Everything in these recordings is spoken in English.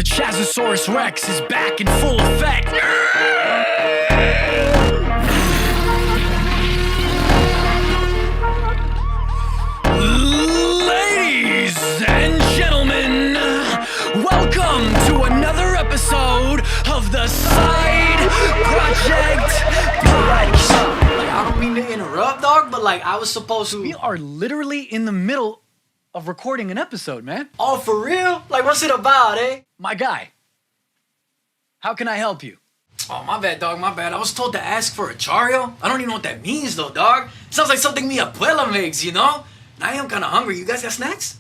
Chazosaurus Rex is back in full effect. Ladies and gentlemen, welcome to another episode of the Side Project Podcast. I don't mean to interrupt, dog, but I was supposed to... We are literally in the middle of recording an episode, man. Oh, for real? What's it about, eh? My guy, how can I help you? Oh, my bad, dog, my bad. I was told to ask for a chario. I don't even know what that means, though, dog. Sounds like something mi abuela makes, you know? And I am kind of hungry. You guys got snacks?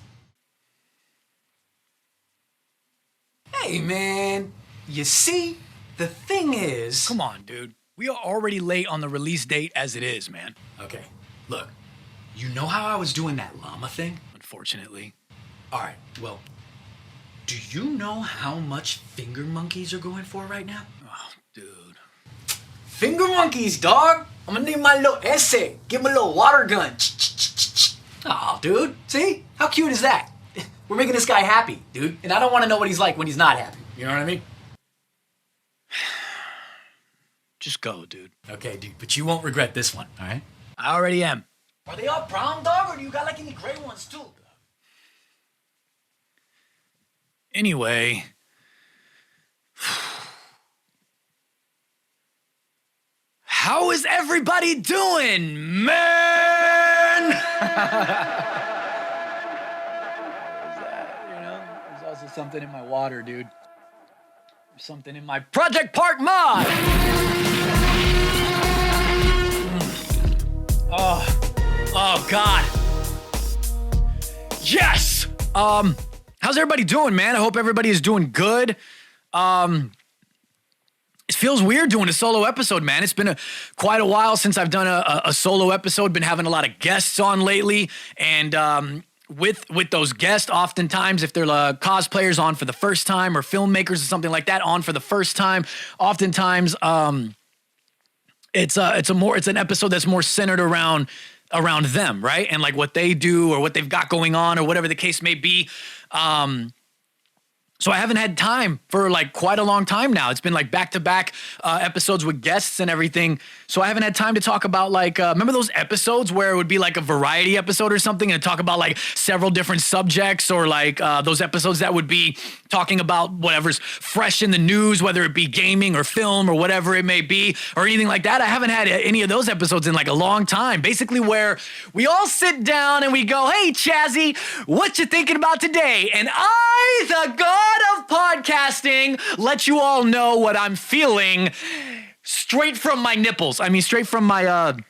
Hey, man. You see, the thing is... Come on, dude. We are already late on the release date as it is, man. Okay, look. You know how I was doing that llama thing? Unfortunately. All right, well, do you know how much finger monkeys are going for right now? Oh, dude. Finger monkeys, dog! I'm gonna need my little essay. Give him a little water gun. Oh, dude, see? How cute is that? We're making this guy happy, dude. And I don't want to know what he's like when he's not happy. You know what I mean? Just go, dude. Okay, dude, but you won't regret this one, all right? I already am. Are they all brown, dog, or do you got any gray ones, too? Anyway. How is everybody doing, man? There's also something in my water, dude. There's something in my Project Park mod. Oh God. Yes. How's everybody doing, man? I hope everybody is doing good. It feels weird doing a solo episode, man. It's been quite a while since I've done a solo episode. Been having a lot of guests on lately, and with those guests, oftentimes if they're cosplayers on for the first time or filmmakers or something like that on for the first time, oftentimes it's an episode that's more centered around them, right? And what they do or what they've got going on or whatever the case may be. So I haven't had time for quite a long time now. It's been back-to-back episodes with guests and everything. So I haven't had time to talk about remember those episodes where it would be a variety episode or something and talk about several different subjects, or those episodes that would be talking about whatever's fresh in the news, whether it be gaming or film or whatever it may be or anything like that. I haven't had any of those episodes in a long time. Basically where we all sit down and we go, hey, Chazzy, what you thinking about today? And I, the God of podcasting, let you all know what I'm feeling straight from my nipples. I mean, straight from my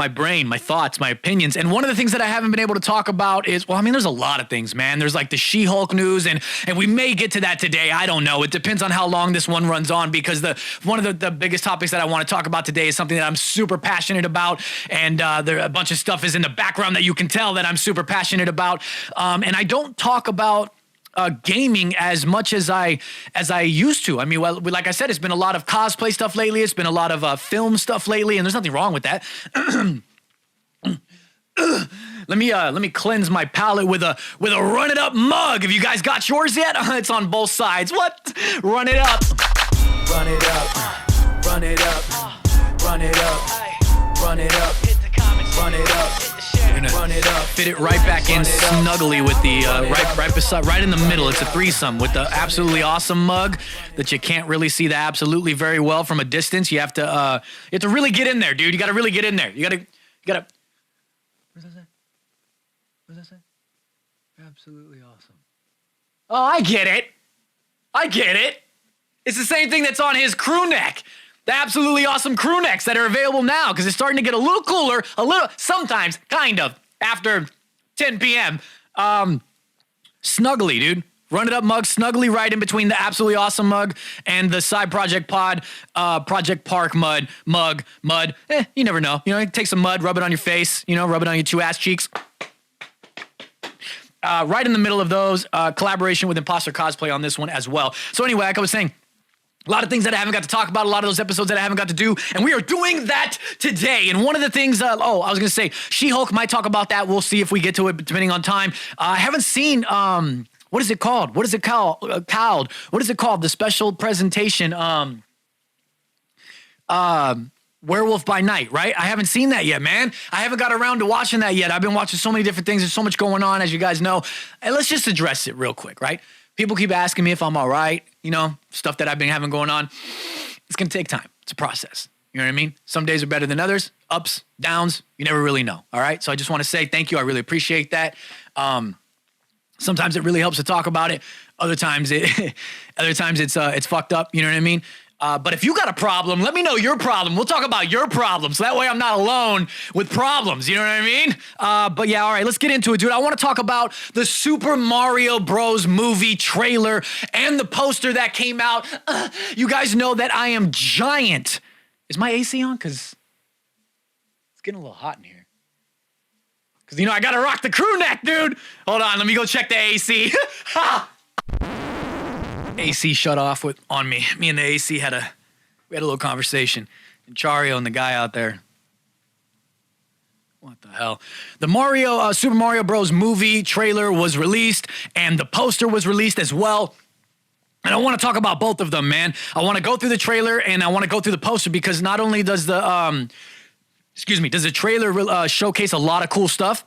brain, my thoughts, my opinions. And one of the things that I haven't been able to talk about is, there's a lot of things, man. There's the She-Hulk news, and we may get to that today. I don't know. It depends on how long this one runs on, because one of the biggest topics that I want to talk about today is something that I'm super passionate about, and a bunch of stuff is in the background that you can tell that I'm super passionate about. And I don't talk about gaming as much as I used to. I mean, like I said, it's been a lot of cosplay stuff lately. It's been a lot of film stuff lately, and there's nothing wrong with that. Let me cleanse my palate with a Run It Up mug. Have you guys got yours yet? It's on both sides. What? Run it up. Run it up. Run it up. Run it up. Run it up. Run it up. Run it up. Fit it right back in snugly with the right in the middle. It's a threesome with the absolutely awesome mug that you can't really see the absolutely very well from a distance. You have to really get in there, dude. You got to really get in there. You got to. What does that say? What does that say? Absolutely awesome. Oh, I get it. It's the same thing that's on his crew neck. The absolutely awesome crew necks that are available now, because it's starting to get a little cooler, sometimes, kind of, after 10 p.m. Snuggly, dude. Run It Up mug, snugly right in between the absolutely awesome mug and the Side Project Project Park mud. You never know. Take some mud, rub it on your face, rub it on your two ass cheeks. Right in the middle of those, collaboration with Imposter Cosplay on this one as well. So anyway, like I was saying, a lot of things that I haven't got to talk about, a lot of those episodes that I haven't got to do, and we are doing that today. And one of the things, I was going to say, She-Hulk might talk about that. We'll see if we get to it, depending on time. I haven't seen, What is it called? What is it called? What is it called? The special presentation. Werewolf by Night, right? I haven't seen that yet, man. I haven't got around to watching that yet. I've been watching so many different things. There's so much going on, as you guys know. And let's just address it real quick, right? People keep asking me if I'm all right, you know, stuff that I've been having going on. It's going to take time. It's a process. You know what I mean? Some days are better than others, ups, downs. You never really know. All right. So I just want to say thank you. I really appreciate that. Sometimes it really helps to talk about it. Other times it's fucked up. You know what I mean? But if you got a problem, let me know your problem. We'll talk about your problem. So that way I'm not alone with problems. You know what I mean? But yeah, all right, let's get into it, dude. I want to talk about the Super Mario Bros. Movie trailer and the poster that came out. You guys know that I am giant. Is my AC on? Because it's getting a little hot in here. Because, you know, I got to rock the crew neck, dude. Hold on, let me go check the AC. AC shut off on me. Me and the AC we had a little conversation. And Chario and the guy out there. What the hell? The Super Mario Bros. Movie trailer was released, and the poster was released as well. And I want to talk about both of them, man. I want to go through the trailer and I want to go through the poster because not only does the trailer showcase a lot of cool stuff,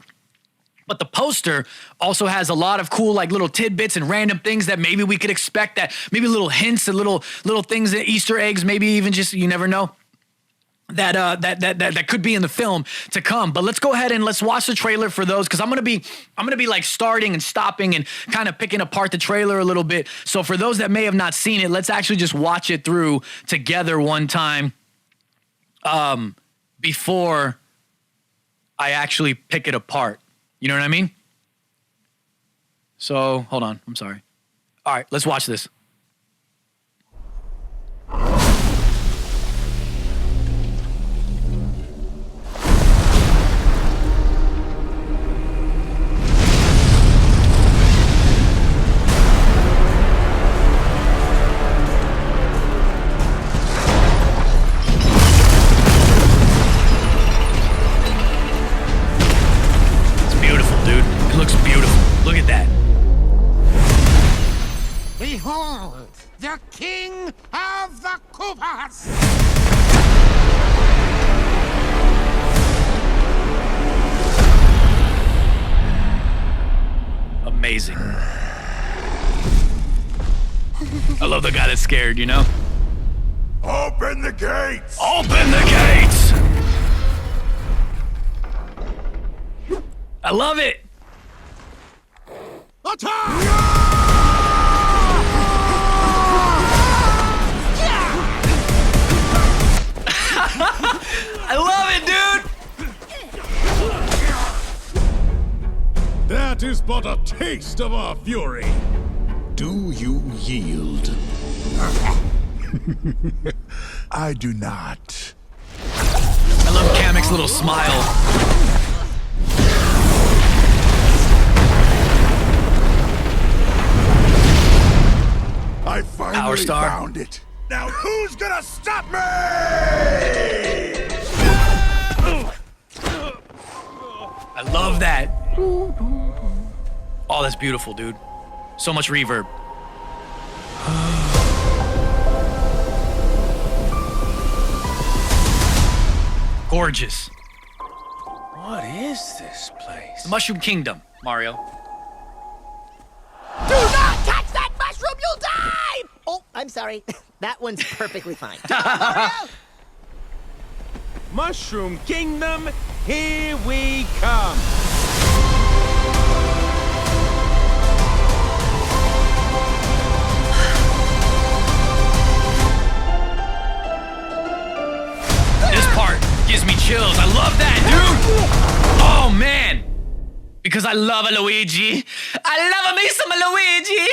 but the poster also has a lot of cool, like, little tidbits and random things that maybe we could expect, that maybe little hints and little things, Easter eggs, maybe even just, you never know, that could be in the film to come. But let's go ahead and let's watch the trailer for those, because I'm gonna be like starting and stopping and kind of picking apart the trailer a little bit. So for those that may have not seen it, let's actually just watch it through together one time before I actually pick it apart. You know what I mean? So, hold on. I'm sorry. All right, let's watch this. Behold, the king of the Koopas! Amazing. I love the guy that's scared, you know? Open the gates! Open the gates! I love it! Attack! I love it, dude! That is but a taste of our fury. Do you yield? I do not. I love Kamek's little smile. I finally found it. Now who's gonna stop me? I love that. Oh, that's beautiful, dude. So much reverb. Gorgeous. What is this place? The Mushroom Kingdom, Mario. Do not touch that mushroom, you'll die! Oh, I'm sorry. That one's perfectly fine. Mushroom Kingdom, here we come! This part gives me chills. I love that, dude! Oh, man! Because I love a Luigi. I love me some Luigi!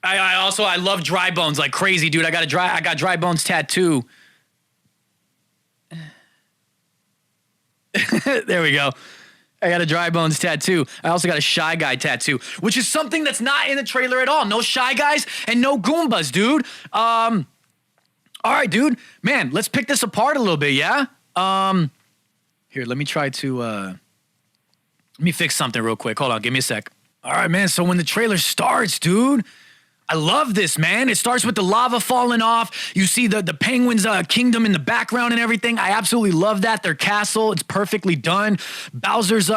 I love dry bones like crazy, dude. I got dry bones tattoo. There we go. I got a dry bones tattoo. I also got a Shy Guy tattoo, which is something that's not in the trailer at all. No Shy Guys and no Goombas, dude. All right, dude. Man, let's pick this apart a little bit, yeah? Here, let me try to let me fix something real quick. Hold on, give me a sec. All right, man. So when the trailer starts, dude, I love this, man. It starts with the lava falling off. You see the penguins' kingdom in the background and everything. I absolutely love that. Their castle, it's perfectly done. Bowser's,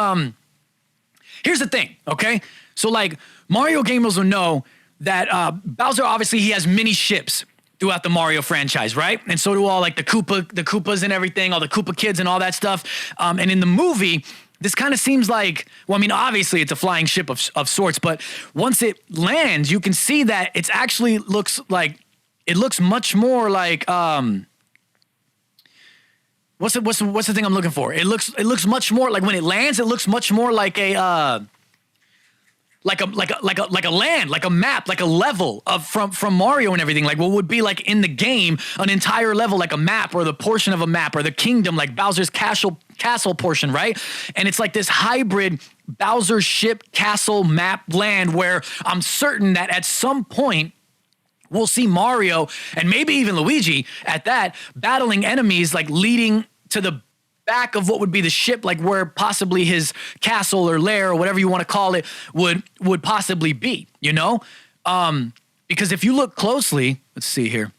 here's the thing, okay? So like Mario gamers will know that Bowser, obviously he has many ships throughout the Mario franchise, right? And so do all like the Koopas and everything, all the Koopa kids and all that stuff. And in the movie, this kind of seems like, well, I mean, obviously it's a flying ship of sorts, but once it lands, you can see that it's actually looks much more like, what's the thing I'm looking for? It looks much more like when it lands, it looks much more like a land, like a map, like a level of from Mario and everything, like what would be like in the game, an entire level, like a map or the portion of a map or the kingdom, like Bowser's castle portion, right? And it's like this hybrid Bowser ship castle map land where I'm certain that at some point we'll see Mario and maybe even Luigi at that battling enemies like leading to the back of what would be the ship, like where possibly his castle or lair or whatever you want to call it would possibly be, you know? Because if you look closely, let's see here,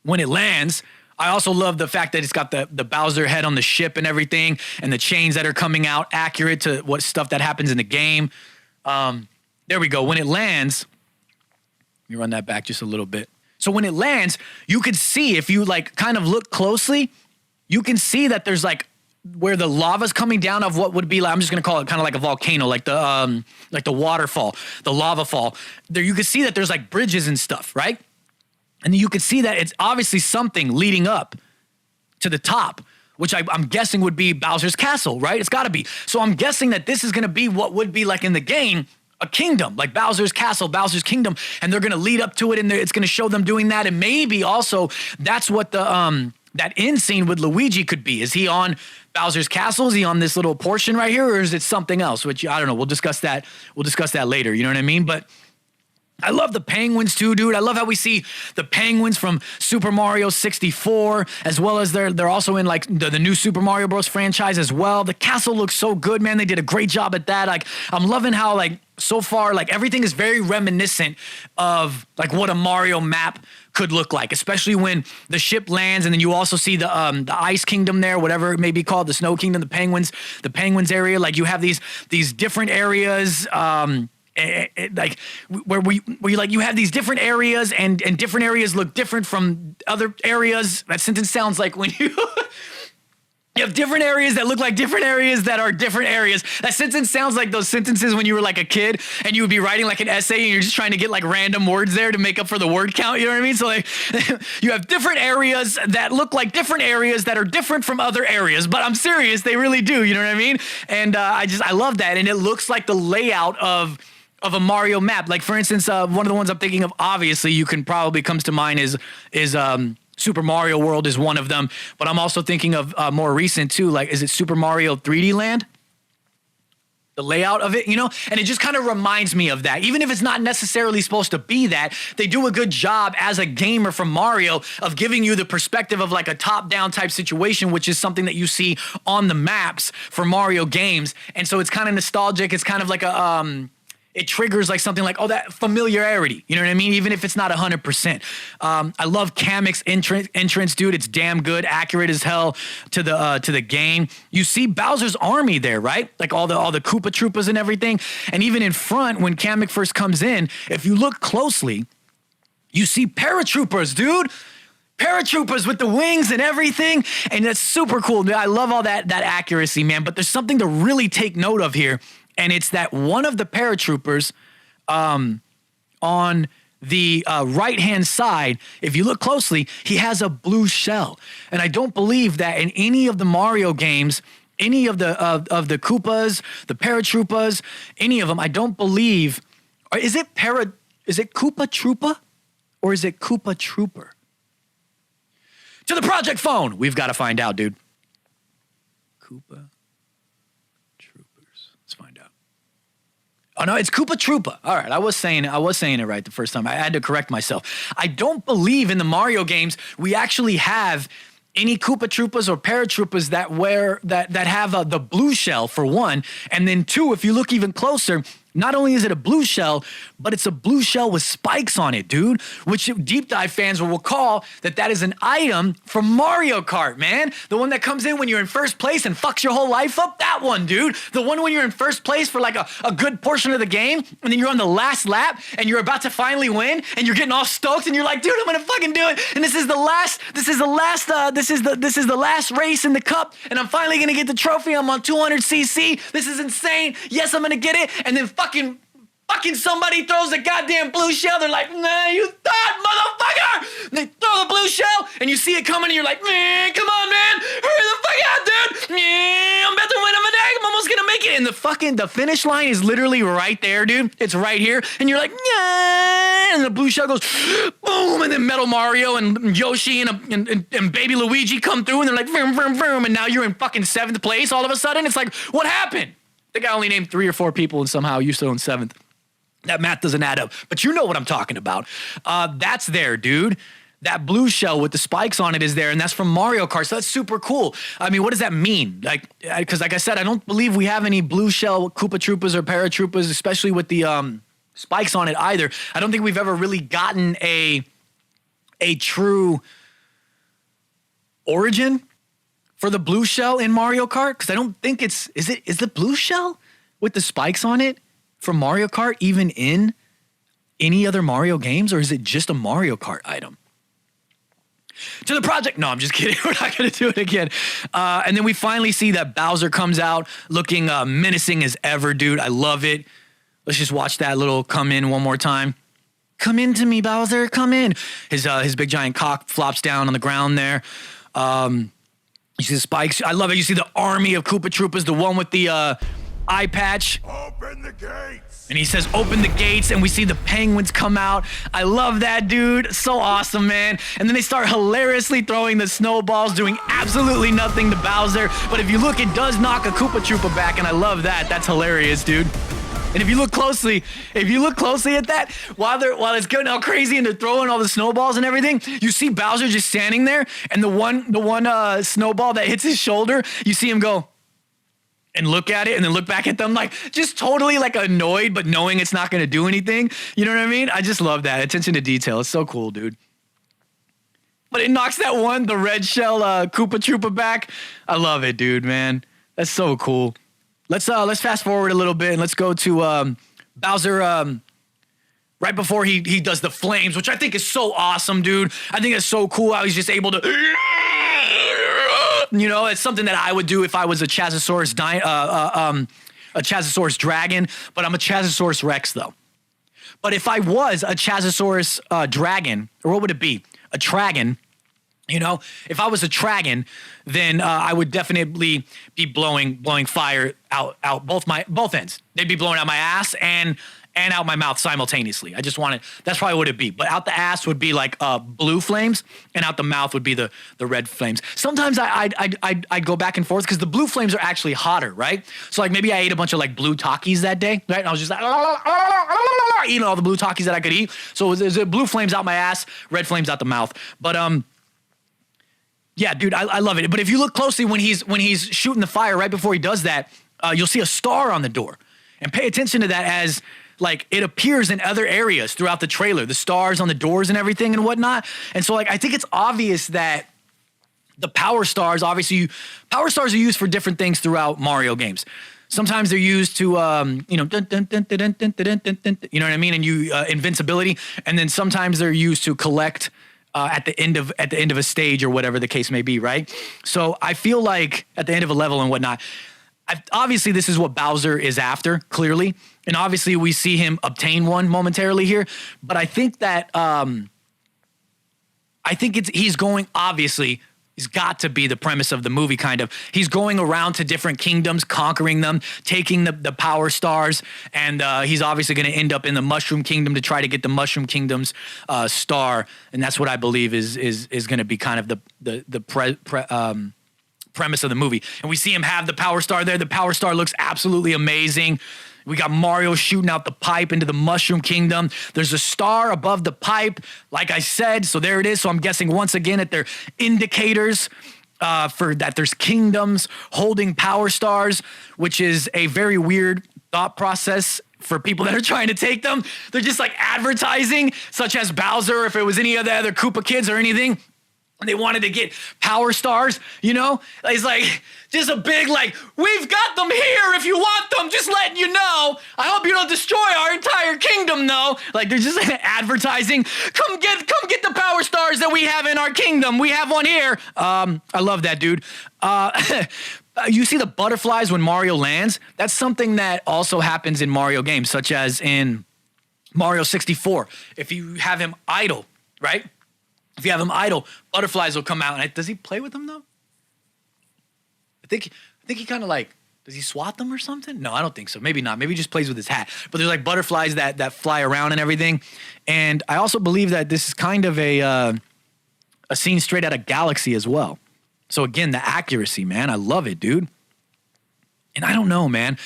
when it lands, I also love the fact that it's got the Bowser head on the ship and everything and the chains that are coming out accurate to what stuff that happens in the game. There we go. When it lands, let me run that back just a little bit. So when it lands, you could see, if you like kind of look closely, you can see that there's like where the lava's coming down of what would be like, I'm just going to call it kind of like a volcano, like the waterfall, the lava fall. There you can see that there's like bridges and stuff, right? And you could see that it's obviously something leading up to the top, which I'm guessing would be Bowser's castle, right? It's got to be. So I'm guessing that this is going to be what would be like in the game, a kingdom, like Bowser's castle, Bowser's kingdom, and they're going to lead up to it, and it's going to show them doing that, and maybe also that's what the that end scene with Luigi could be. Is he on Bowser's castle? Is he on this little portion right here, or is it something else? Which I don't know. We'll discuss that. We'll discuss that later. You know what I mean? But I love the penguins too, dude. I love how we see the penguins from Super Mario 64, as well as they're also in like the new Super Mario Bros. Franchise as well. The castle looks so good, man. They did a great job at that. Like, I'm loving how like so far, like everything is very reminiscent of like what a Mario map could look like, especially when the ship lands and then you also see the ice kingdom there, whatever it may be called, the snow kingdom, the penguins area. Like you have these different areas, like where you have these different areas and different areas look different from other areas. That sentence sounds like when you you have different areas that look like different areas that are different areas. That sentence sounds like those sentences when you were like a kid and you would be writing like an essay and you're just trying to get like random words there to make up for the word count. You know what I mean? So like you have different areas that look like different areas that are different from other areas, but I'm serious. They really do. You know what I mean? And I love that. And it looks like the layout of a Mario map. Like for instance, one of the ones I'm thinking of, obviously you can probably comes to mind is Super Mario World is one of them, but I'm also thinking of more recent too. Like, is it Super Mario 3D Land? The layout of it, you know? And it just kind of reminds me of that. Even if it's not necessarily supposed to be that, they do a good job as a gamer from Mario of giving you the perspective of like a top-down type situation, which is something that you see on the maps for Mario games. And so it's kind of nostalgic. It's kind of like a it triggers like something like, oh, that familiarity. You know what I mean? Even if it's not 100%. I love Kamek's entrance, dude. It's damn good, accurate as hell to the game. You see Bowser's army there, right? Like all the Koopa Troopas and everything. And even in front, when Kamek first comes in, if you look closely, you see paratroopers, dude. Paratroopers with the wings and everything. And that's super cool. I love all that accuracy, man. But there's something to really take note of here. And it's that one of the paratroopers on the right-hand side, if you look closely, he has a blue shell. And I don't believe that in any of the Mario games, any of the Koopas, the paratroopers, any of them, I don't believe. Is it Koopa Troopa or is it Koopa Trooper? To the Projekt phone. We've got to find out, dude. Koopa. Oh no, it's Koopa Troopa. All right, I was saying it right the first time. I had to correct myself. I don't believe in the Mario games we actually have any Koopa Troopas or paratroopers that have the blue shell for one, and then two, if you look even closer, Not only is it a blue shell, but it's a blue shell with spikes on it, dude, which deep dive fans will recall that is an item from Mario Kart, man. The one that comes in when you're in first place and fucks your whole life up, that one, dude. The one when you're in first place for like a good portion of the game, and then you're on the last lap and you're about to finally win and you're getting all stoked and you're like, dude, I'm gonna fucking do it. And this is the last race in the cup, and I'm finally gonna get the trophy. I'm on 200cc. This is insane. Yes, I'm gonna get it. And then fucking somebody throws a goddamn blue shell. They're like, nah, you thought, motherfucker! And they throw the blue shell, and you see it coming, and you're like, man, come on, man, hurry the fuck out, dude! Yeah, I'm about to win a medal. I'm almost gonna make it. And the finish line is literally right there, dude. It's right here, and you're like, yeah, and the blue shell goes, boom, and then Metal Mario and Yoshi and Baby Luigi come through, and they're like, vroom, vroom, vroom, and now you're in fucking 7th place. All of a sudden, it's like, what happened? I think I only named 3 or 4 people, and somehow you're still in 7th. That math doesn't add up, but you know what I'm talking about. That's there, dude. That blue shell with the spikes on it is there, and that's from Mario Kart, so that's super cool. I mean, what does that mean? Because like I said, I don't believe we have any blue shell Koopa Troopas or Paratroopas, especially with the spikes on it either. I don't think we've ever really gotten a true origin for the blue shell in Mario Kart, because I don't think is the blue shell with the spikes on it from Mario Kart even in any other Mario games, or is it just a Mario Kart item? To the project. No, I'm just kidding. We're not going to do it again. And then we finally see that Bowser comes out looking menacing as ever, dude. I love it. Let's just watch that little come in one more time. Come in to me, Bowser. Come in. His big giant cock flops down on the ground there. You see the spikes. I love it. You see the army of Koopa Troopas, the one with the eye patch. Open the gates. And he says, open the gates, and we see the penguins come out. I love that, dude. So awesome, man. And then they start hilariously throwing the snowballs, doing absolutely nothing to Bowser. But if you look, it does knock a Koopa Troopa back, and I love that. That's hilarious, dude. And if you look closely at that, while it's going all crazy and they're throwing all the snowballs and everything, you see Bowser just standing there, and the one snowball that hits his shoulder, you see him go and look at it and then look back at them, like just totally like annoyed, but knowing it's not going to do anything. You know what I mean? I just love that attention to detail. It's so cool, dude. But it knocks the red shell Koopa Troopa back. I love it, dude, man. That's so cool. Let's fast forward a little bit and let's go to Bowser right before he does the flames, which I think is so awesome, dude. I think it's so cool how he's just able to, you know, it's something that I would do if I was a Chazosaurus dragon, but I'm a Chazosaurus Rex though. But if I was a Chazosaurus dragon, or what would it be? A Tragon. You know, if I was a Tragon, then I would definitely be blowing fire out both ends. They'd be blowing out my ass and out my mouth simultaneously. I just want it. That's probably what it'd be. But out the ass would be like blue flames, and out the mouth would be the red flames. Sometimes I'd go back and forth because the blue flames are actually hotter, right? So like maybe I ate a bunch of like blue Takis that day, right? And I was just like eating all the blue Takis that I could eat. So there's blue flames out my ass, red flames out the mouth. But yeah, dude, I love it. But if you look closely when he's shooting the fire right before he does that, you'll see a star on the door. And pay attention to that as like it appears in other areas throughout the trailer, the stars on the doors and everything and whatnot. And so like I think it's obvious that the power stars are used for different things throughout Mario games. Sometimes they're used to, you know what I mean? And invincibility. And then sometimes they're used to collect at the end of a stage or whatever the case may be, right? So I feel like at the end of a level and whatnot, obviously this is what Bowser is after, clearly. And obviously we see him obtain one momentarily here. But I think that, he's going, obviously, he's got to be the premise of the movie, kind of. He's going around to different kingdoms, conquering them, taking the power stars, and he's obviously going to end up in the Mushroom Kingdom to try to get the Mushroom Kingdom's star, and that's what I believe is going to be kind of the premise of the movie. And we see him have the power star there. The power star looks absolutely amazing. We got Mario shooting out the pipe into the Mushroom Kingdom. There's a star above the pipe, like I said. So there it is. So I'm guessing once again that they're indicators for that there's kingdoms holding power stars, which is a very weird thought process for people that are trying to take them. They're just like advertising, such as Bowser, if it was any of the other Koopa kids or anything. And they wanted to get power stars, you know? It's like, just a big like, we've got them here if you want them, just letting you know. I hope you don't destroy our entire kingdom, though. Like, they're just advertising, come get the power stars that we have in our kingdom. We have one here. I love that, dude. You see the butterflies when Mario lands? That's something that also happens in Mario games, such as in Mario 64. If you have him idle, right? If you have him idle, butterflies will come out. And does he play with them though? I think he kind of like, does he swat them or something? No, I don't think so. Maybe not. Maybe he just plays with his hat. But there's like butterflies that fly around and everything. And I also believe that this is kind of a scene straight out of Galaxy as well. So again, the accuracy, man, I love it, dude. And I don't know, man.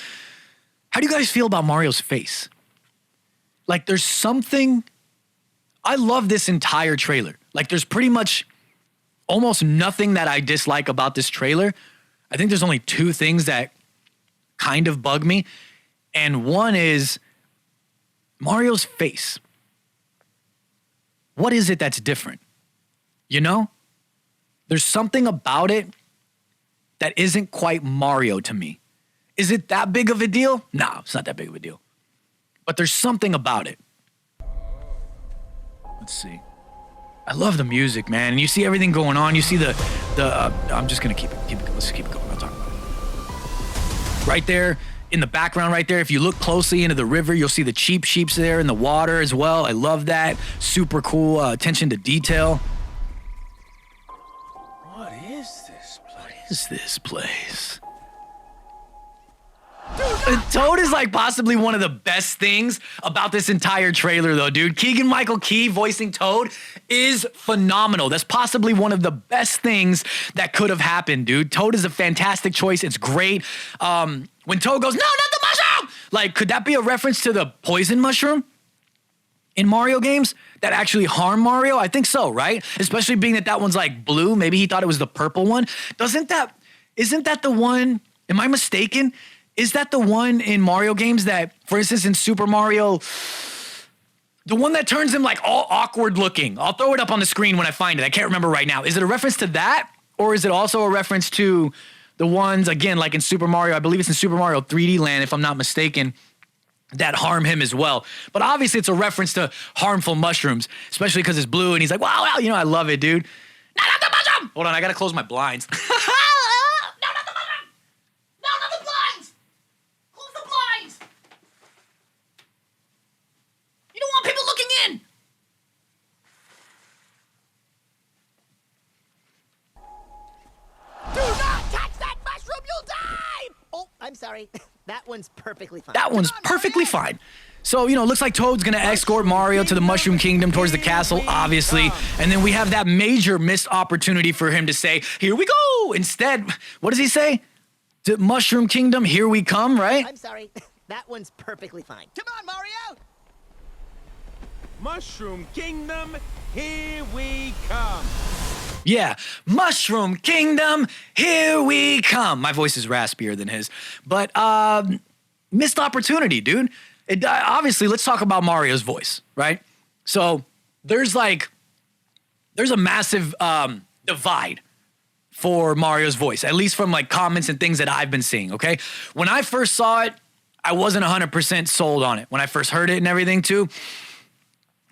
How do you guys feel about Mario's face? Like, there's something. I love this entire trailer. Like, there's pretty much almost nothing that I dislike about this trailer. I think there's only two things that kind of bug me. And one is Mario's face. What is it that's different? You know? There's something about it that isn't quite Mario to me. Is it that big of a deal? No, it's not that big of a deal. But there's something about it. Let's see. I love the music, man. And you see everything going on. You see the I'm just going to keep it. Let's keep it going. I'll talk about it. Right there in the background right there, if you look closely into the river, you'll see the cheap sheeps there in the water as well. I love that. Super cool attention to detail. What is this place? What is this place? Toad is like possibly one of the best things about this entire trailer though, dude. Keegan-Michael Key voicing Toad is phenomenal. That's possibly one of the best things that could have happened, dude. Toad is a fantastic choice. It's great. When Toad goes, no, not the mushroom! Like, could that be a reference to the poison mushroom in Mario games that actually harm Mario? I think so, right? Especially being that one's like blue. Maybe he thought it was the purple one. Isn't that the one, am I mistaken? Is that the one in Mario games that, for instance, in Super Mario, the one that turns him like all awkward looking? I'll throw it up on the screen when I find it. I can't remember right now. Is it a reference to that? Or is it also a reference to the ones, again, like in Super Mario, I believe it's in Super Mario 3D Land, if I'm not mistaken, that harm him as well. But obviously it's a reference to harmful mushrooms, especially because it's blue and he's like, wow, you know, I love it, dude. No, not the mushroom! Hold on, I gotta close my blinds. People looking in. Do not touch that mushroom, you'll die! Oh, I'm sorry. That one's perfectly fine. That one's perfectly fine. So, you know, it looks like Toad's gonna escort Mario to the Mushroom Kingdom towards the castle, obviously. And then we have that major missed opportunity for him to say, here we go. Instead, what does he say? To Mushroom Kingdom, here we come, right? I'm sorry. That one's perfectly fine. Come on, Mario! Mushroom Kingdom, here we come. Yeah, Mushroom Kingdom, here we come. My voice is raspier than his, but missed opportunity, dude. Obviously, let's talk about Mario's voice, right? So there's a massive divide for Mario's voice, at least from like comments and things that I've been seeing, okay? When I first saw it, I wasn't 100% sold on it. When I first heard it and everything too,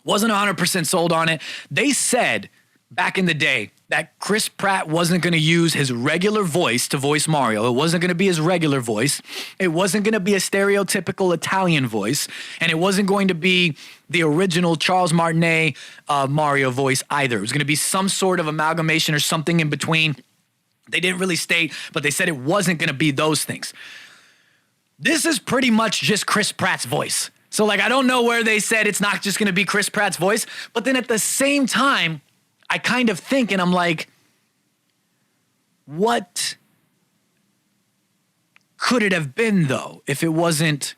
wasn't 100% sold on it. They said back in the day that Chris Pratt wasn't going to use his regular voice to voice Mario. It wasn't going to be his regular voice. It wasn't going to be a stereotypical Italian voice. And it wasn't going to be the original Charles Martinet Mario voice either. It was going to be some sort of amalgamation or something in between. They didn't really state, but they said it wasn't going to be those things. This is pretty much just Chris Pratt's voice. So, like, I don't know where they said it's not just going to be Chris Pratt's voice, but then at the same time, I kind of think, and I'm like, what could it have been, though, if it wasn't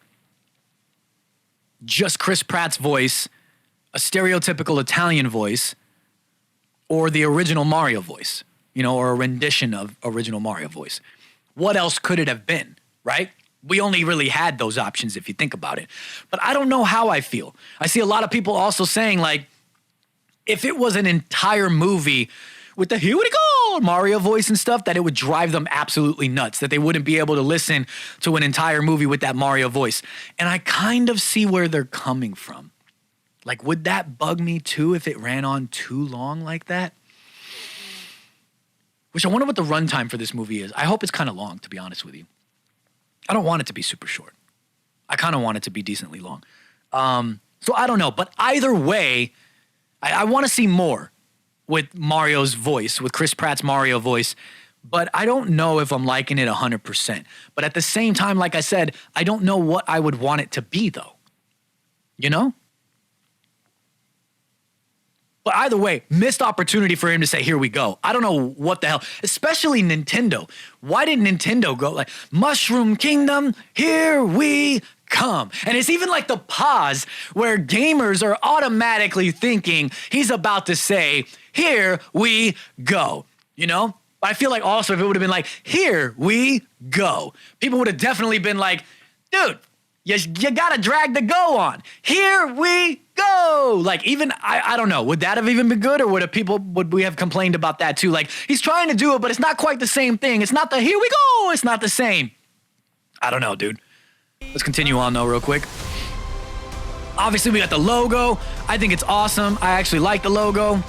just Chris Pratt's voice, a stereotypical Italian voice, or the original Mario voice, you know, or a rendition of original Mario voice? What else could it have been, right? we only really had those options if you think about it. But I don't know how I feel. I see a lot of people also saying, like, if it was an entire movie with the here we go Mario voice and stuff, that it would drive them absolutely nuts, that they wouldn't be able to listen to an entire movie with that Mario voice. And I kind of see where they're coming from. Like, would that bug me too if it ran on too long like that? Which I wonder what the runtime for this movie is. I hope it's kind of long, to be honest with you. I don't want it to be super short. I kind of want it to be decently long. So I don't know. But either way, I want to see more with Mario's voice, with Chris Pratt's Mario voice. But I don't know if I'm liking it 100%. But at the same time, like I said, I don't know what I would want it to be, though. You know? But either way, missed opportunity for him to say, here we go. I don't know what the hell, especially Nintendo. Why did Nintendo go like, Mushroom Kingdom, here we come? And it's even like the pause where gamers are automatically thinking he's about to say, here we go, you know? I feel like also if it would have been like, here we go, people would have definitely been like, dude, you gotta drag the go on. Here we go. Like, even, I don't know, would that have even been good, or would we have complained about that too? Like, he's trying to do it, but it's not quite the same thing. It's not the here we go. It's not the same. I don't know, dude. Let's continue on though real quick. Obviously, we got the logo. I think it's awesome. I actually like the logo.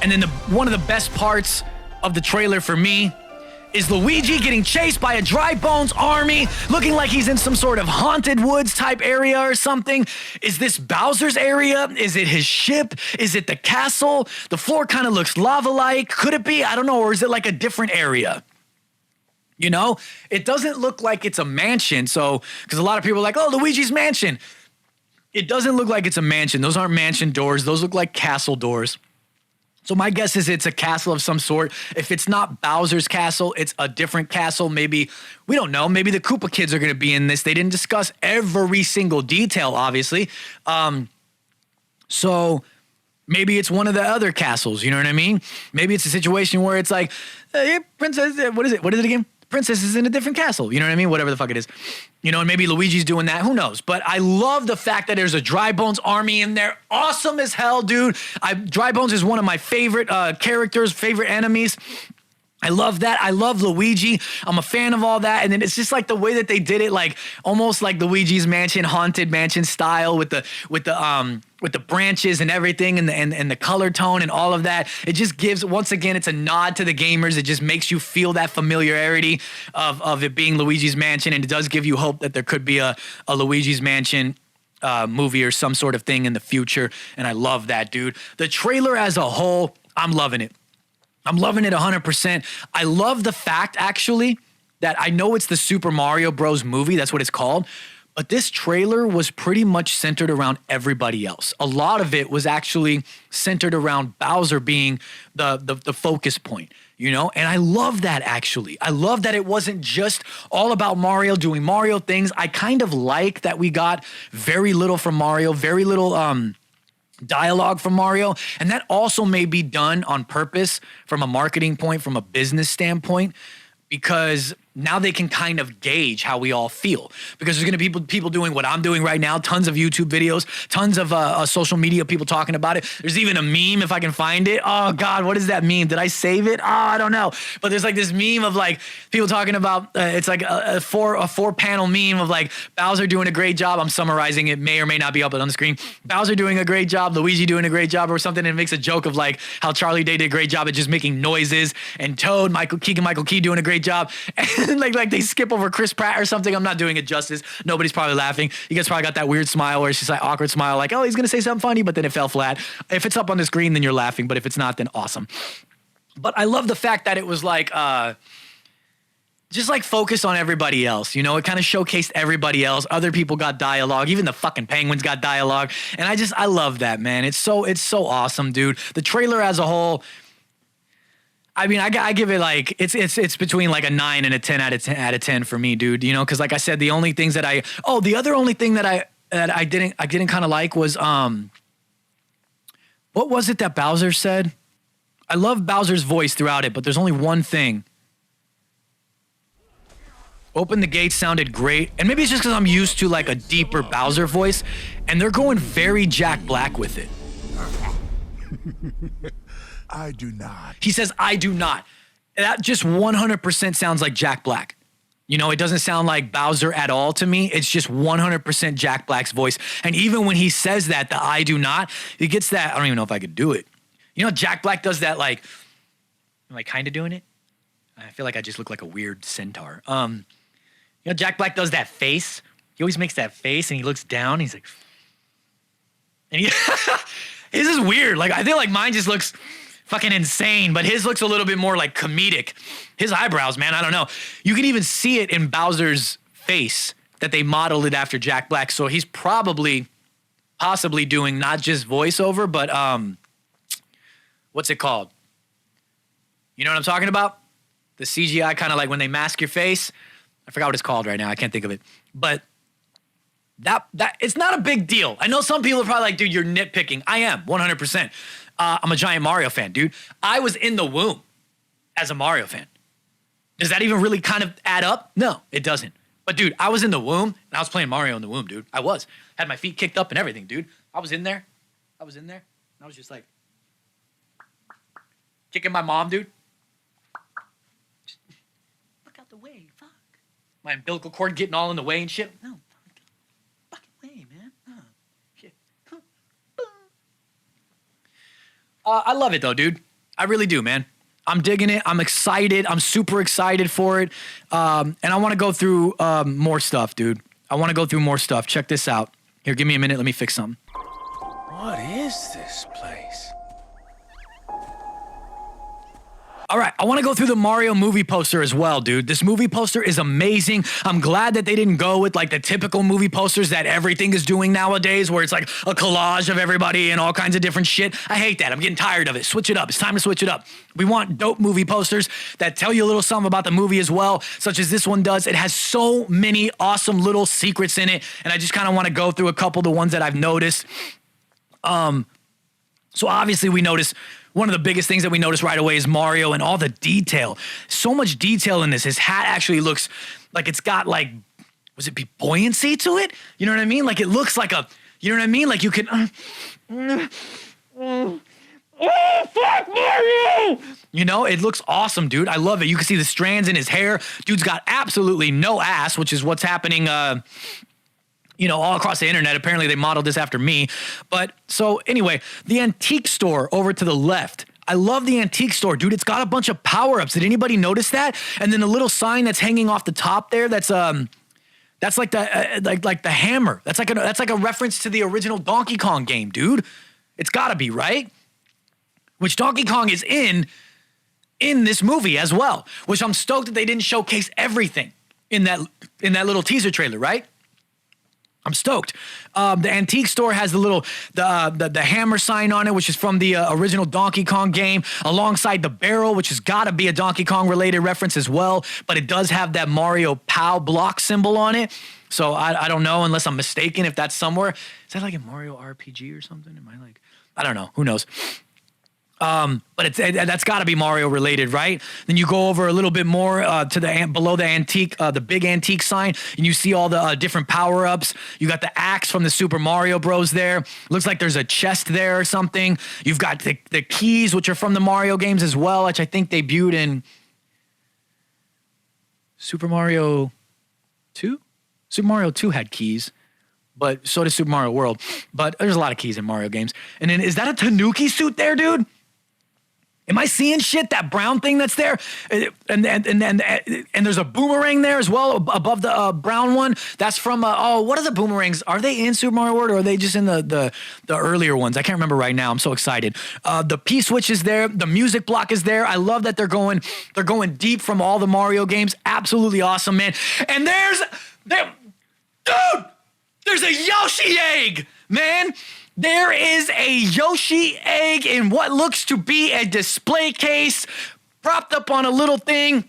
And then one of the best parts of the trailer for me is Luigi getting chased by a dry bones army, looking like he's in some sort of haunted woods type area or something. Is this Bowser's area? Is it his ship? Is it the castle? The floor kind of looks lava-like. Could it be? I don't know. Or is it like a different area? You know, it doesn't look like it's a mansion. So, because a lot of people are like, oh, Luigi's mansion. It doesn't look like it's a mansion. Those aren't mansion doors. Those look like castle doors. So my guess is it's a castle of some sort. If it's not Bowser's castle, it's a different castle. Maybe, we don't know, maybe the Koopa kids are going to be in this. They didn't discuss every single detail, obviously. So maybe it's one of the other castles, you know what I mean? Maybe it's a situation where it's like, hey, princess, what is it? What is it again? Princess is in a different castle, you know what I mean? Whatever the fuck it is. You know, and maybe Luigi's doing that, who knows? But I love the fact that there's a Dry Bones army in there. Awesome as hell, dude. Dry Bones is one of my favorite characters, favorite enemies. I love that. I love Luigi. I'm a fan of all that. And then it's just like the way that they did it, like almost like Luigi's Mansion, Haunted Mansion style with the branches and everything and the color tone and all of that. It just gives, once again, it's a nod to the gamers. It just makes you feel that familiarity of it being Luigi's Mansion. And it does give you hope that there could be a Luigi's Mansion movie or some sort of thing in the future. And I love that, dude. The trailer as a whole, I'm loving it. I'm loving it 100%. I love the fact, actually, that I know it's the Super Mario Bros. Movie. That's what it's called. But this trailer was pretty much centered around everybody else. A lot of it was actually centered around Bowser being the focus point, you know? And I love that, actually. I love that it wasn't just all about Mario doing Mario things. I kind of like that we got very little from Mario, very little dialogue from Mario, and that also may be done on purpose from a marketing point, from a business standpoint, because now they can kind of gauge how we all feel, because there's going to be people doing what I'm doing right now, tons of YouTube videos, tons of social media people talking about it. There's even a meme, if I can find it. Oh God, what is that meme? Did I save it? Oh, I don't know. But there's like this meme of like people talking about, it's like a four panel meme of like Bowser doing a great job. I'm summarizing it, may or may not be up on the screen. Bowser doing a great job, Luigi doing a great job or something, and it makes a joke of like how Charlie Day did a great job at just making noises, and Toad, Michael Key doing a great job. And like they skip over Chris Pratt or something. I'm not doing it justice. Nobody's probably laughing. You guys probably got that weird smile where it's just like awkward smile, like, oh, he's gonna say something funny, but then it fell flat. If it's up on the screen, then you're laughing, but if it's not, then awesome. But I love the fact that it was like just like focus on everybody else, you know? It kind of showcased everybody else. Other people got dialogue. Even the fucking penguins got dialogue. And I love that, man. It's so awesome, dude. The trailer as a whole, I mean, I give it like, it's between like a 9 and a 10 out of 10 for me, dude. You know, because like I said, the only things that the other only thing that I didn't kind of like was, what was it that Bowser said? I love Bowser's voice throughout it, but there's only one thing. Open the Gate sounded great. And maybe it's just because I'm used to like a deeper Bowser voice. And they're going very Jack Black with it. I do not. He says, I do not. That just 100% sounds like Jack Black. You know, it doesn't sound like Bowser at all to me. It's just 100% Jack Black's voice. And even when he says that, the I do not, he gets that, I don't even know if I could do it. You know, Jack Black does that like, am I kind of doing it? I feel like I just look like a weird centaur. You know, Jack Black does that face. He always makes that face and he looks down. He's like, and he, his is weird. Like, I feel like mine just looks fucking insane, but his looks a little bit more like comedic. His eyebrows, man, I don't know. You can even see it in Bowser's face that they modeled it after Jack Black. So he's possibly doing not just voiceover, but what's it called? You know what I'm talking about? The CGI kind of like when they mask your face. I forgot what it's called right now. I can't think of it. But that it's not a big deal. I know some people are probably like, dude, you're nitpicking. I am, 100%. I'm a giant Mario fan, dude. I was in the womb as a Mario fan. Does that even really kind of add up? No, it doesn't. But dude, I was in the womb and I was playing Mario in the womb, dude. I was. Had my feet kicked up and everything, dude. I was in there. And I was just like kicking my mom, dude. Just, look out the way, fuck. My umbilical cord getting all in the way and shit. No, fucking way, man. Shit. I love it though, dude. I really do, man. I'm digging it. I'm excited. I'm super excited for it. And I want to go through more stuff, dude. I want to go through more stuff. Check this out. Here, give me a minute. Let me fix something. What is this place? All right, I want to go through the Mario movie poster as well, dude. This movie poster is amazing. I'm glad that they didn't go with like the typical movie posters that everything is doing nowadays, where it's like a collage of everybody and all kinds of different shit. I hate that. I'm getting tired of it. Switch it up. It's time to switch it up. We want dope movie posters that tell you a little something about the movie as well, such as this one does. It has so many awesome little secrets in it, and I just kind of want to go through a couple of the ones that I've noticed. So obviously we notice one of the biggest things that we notice right away is Mario and all the detail. So much detail in this. His hat actually looks like it's got like, was it buoyancy to it? You know what I mean? Like it looks like a, you know what I mean? Like you can, oh, fuck Mario! You know, it looks awesome, dude. I love it. You can see the strands in his hair. Dude's got absolutely no ass, which is what's happening, you know, all across the internet. Apparently they modeled this after me. But so anyway, the antique store over to the left. I love the antique store, dude. It's got a bunch of power-ups. Did anybody notice that? And then the little sign that's hanging off the top there, that's like the like the hammer. That's like a reference to the original Donkey Kong game, dude. It's gotta be, right? Which Donkey Kong is in this movie as well. Which I'm stoked that they didn't showcase everything in that little teaser trailer, right? I'm stoked. The antique store has the hammer sign on it, which is from the original Donkey Kong game, alongside the barrel, which has got to be a Donkey Kong related reference as well. But it does have that Mario POW block symbol on it. So I don't know, unless I'm mistaken, if that's somewhere. Is that like a Mario RPG or something? Am I like, I don't know. Who knows? But that's got to be Mario related, right? Then you go over a little bit more to below the antique, the big antique sign, and you see all the different power ups. You got the axe from the Super Mario Bros. There. Looks like there's a chest there or something. You've got the keys, which are from the Mario games as well, which I think debuted in Super Mario 2. Super Mario 2 had keys, but so does Super Mario World. But there's a lot of keys in Mario games. And then is that a Tanuki suit there, dude? Am I seeing shit? That brown thing that's there, and there's a boomerang there as well above the brown one. That's from what are the boomerangs? Are they in Super Mario World or are they just in the earlier ones? I can't remember right now. I'm so excited. The P switch is there. The music block is there. I love that they're going deep from all the Mario games. Absolutely awesome, man. And dude, there's a Yoshi egg, man. There is a Yoshi egg in what looks to be a display case propped up on a little thing.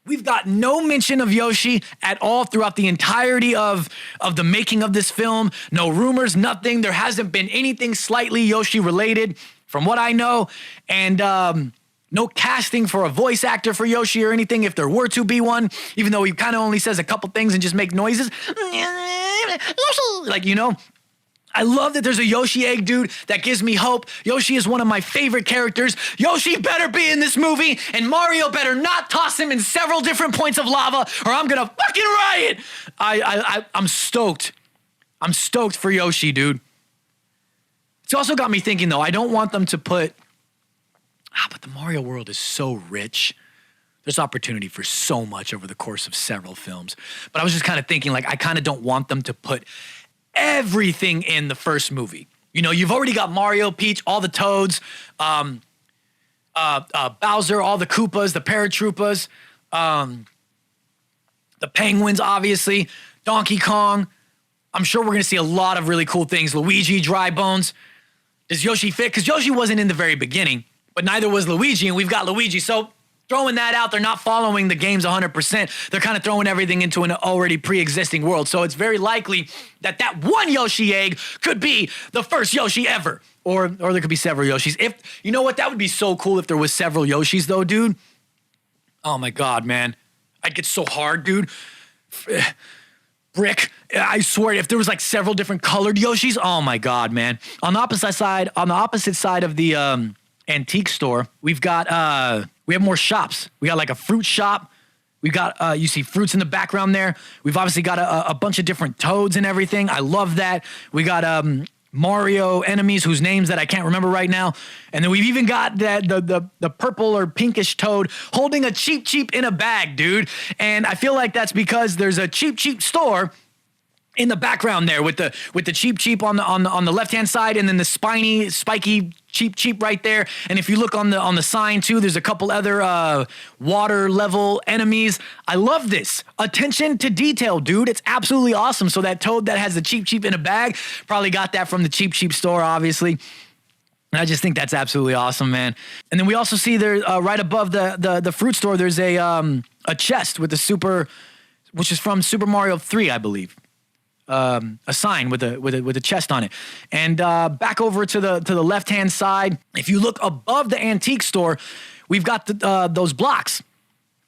We've got no mention of Yoshi at all throughout the entirety of the making of this film. No rumors, nothing. There hasn't been anything slightly Yoshi related from what I know. And No casting for a voice actor for Yoshi or anything if there were to be one, even though he kind of only says a couple things and just make noises. Like, you know, I love that there's a Yoshi egg, dude. That gives me hope. Yoshi is one of my favorite characters. Yoshi better be in this movie, and Mario better not toss him in several different points of lava, or I'm gonna fucking riot. I'm stoked. I'm stoked for Yoshi, dude. It's also got me thinking, though, I don't want them to put... but the Mario world is so rich. There's opportunity for so much over the course of several films. But I was just kind of thinking, like, I kind of don't want them to put everything in the first movie. You know, you've already got Mario, Peach, all the Toads, Bowser, all the Koopas, the Paratroopas, the Penguins, obviously, Donkey Kong. I'm sure we're going to see a lot of really cool things. Luigi, Dry Bones. Does Yoshi fit? Because Yoshi wasn't in the very beginning, but neither was Luigi, and we've got Luigi. So throwing that out, they're not following the games 100%. They're kind of throwing everything into an already pre-existing world. So it's very likely that that one Yoshi egg could be the first Yoshi ever. Or there could be several Yoshis. If you know what, that would be so cool if there was several Yoshis though, dude. Oh my God, man. I'd get so hard, dude. Brick, I swear, if there was like several different colored Yoshis, oh my God, man. On the opposite side of the antique store, we have more shops. We got like a fruit shop. We got, you see fruits in the background there. We've obviously got a bunch of different Toads and everything. I love that. We got Mario enemies whose names that I can't remember right now. And then we've even got the purple or pinkish Toad holding a Cheep Cheep in a bag, dude. And I feel like that's because there's a Cheep Cheep store in the background there with the Cheep Cheep on the left-hand side, and then the spiky Cheep Cheep right there. And if you look on the sign too, there's a couple other water level enemies. I love this. Attention to detail, dude. It's absolutely awesome. So that Toad that has the Cheep Cheep in a bag probably got that from the Cheep Cheep store, obviously. And I just think that's absolutely awesome, man. And then we also see there right above the fruit store, there's a chest with which is from Super Mario 3, I believe. A sign with a chest on it. And back over to the left-hand side, if you look above the antique store, we've got those blocks,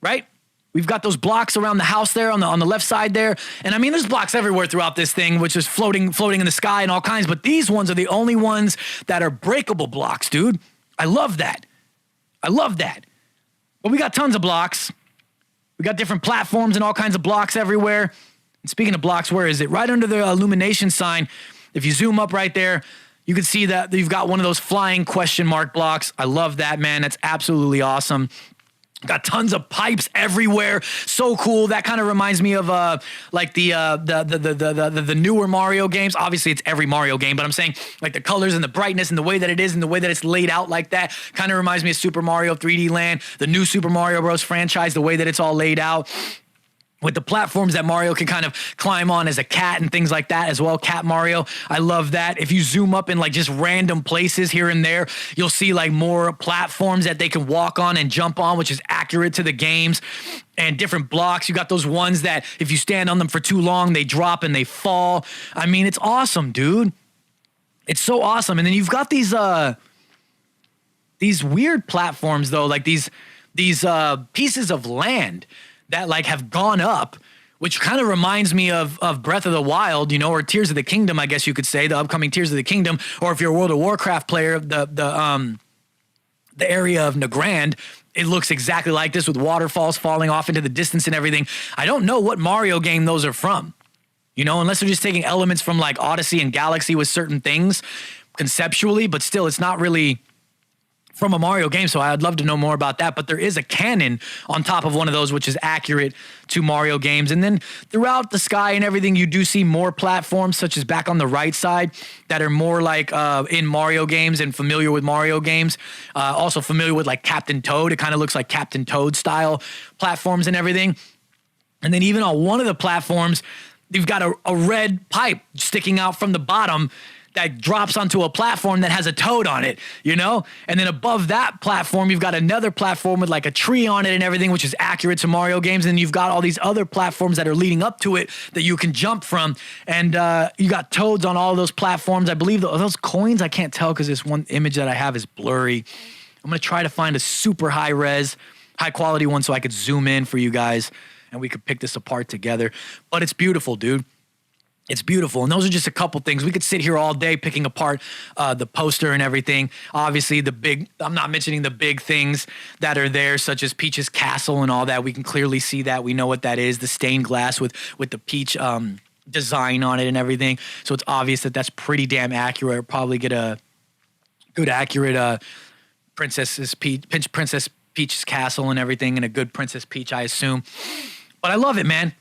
right? We've got those blocks around the house there on the left side there. And I mean, there's blocks everywhere throughout this thing, which is floating in the sky and all kinds, but these ones are the only ones that are breakable blocks, dude. I love that. But we got tons of blocks. We got different platforms and all kinds of blocks everywhere. And speaking of blocks, where is it? Right under the illumination sign. If you zoom up right there, you can see that you've got one of those flying question mark blocks. I love that, man. That's absolutely awesome. Got tons of pipes everywhere. So cool. That kind of reminds me of like the newer Mario games. Obviously, it's every Mario game, but I'm saying like the colors and the brightness and the way that it is and the way that it's laid out like that kind of reminds me of Super Mario 3D Land, the new Super Mario Bros. Franchise, the way that it's all laid out. With the platforms that Mario can kind of climb on as a cat and things like that as well. Cat Mario, I love that. If you zoom up in like just random places here and there, you'll see like more platforms that they can walk on and jump on, which is accurate to the games. And different blocks. You got those ones that if you stand on them for too long, they drop and they fall. I mean, it's awesome, dude. It's so awesome. And then you've got these weird platforms though, like these pieces of land that like have gone up, which kind of reminds me of Breath of the Wild, you know, or Tears of the Kingdom, I guess you could say, the upcoming Tears of the Kingdom, or if you're a World of Warcraft player, the area of Nagrand, it looks exactly like this with waterfalls falling off into the distance and everything. I don't know what Mario game those are from, you know, unless they're just taking elements from like Odyssey and Galaxy with certain things conceptually, but still it's not really from a Mario game, so I'd love to know more about that. But there is a cannon on top of one of those, which is accurate to Mario games. And then throughout the sky and everything, you do see more platforms, such as back on the right side, that are more like in Mario games and familiar with Mario games. Also familiar with like Captain Toad. It kind of looks like Captain Toad style platforms and everything. And then even on one of the platforms, you've got a red pipe sticking out from the bottom that drops onto a platform that has a toad on it, you know? And then above that platform, you've got another platform with like a tree on it and everything, which is accurate to Mario games. And then you've got all these other platforms that are leading up to it that you can jump from. And you got toads on all those platforms. I believe those coins, I can't tell because this one image that I have is blurry. I'm going to try to find a super high quality one so I could zoom in for you guys and we could pick this apart together. But it's beautiful, dude. It's beautiful. And those are just a couple things. We could sit here all day picking apart the poster and everything. Obviously, I'm not mentioning the big things that are there, such as Peach's castle and all that. We can clearly see that. We know what that is. The stained glass with the Peach design on it and everything. So it's obvious that that's pretty damn accurate. Probably get a good, accurate Princess Peach's castle and everything, and a good Princess Peach, I assume. But I love it, man.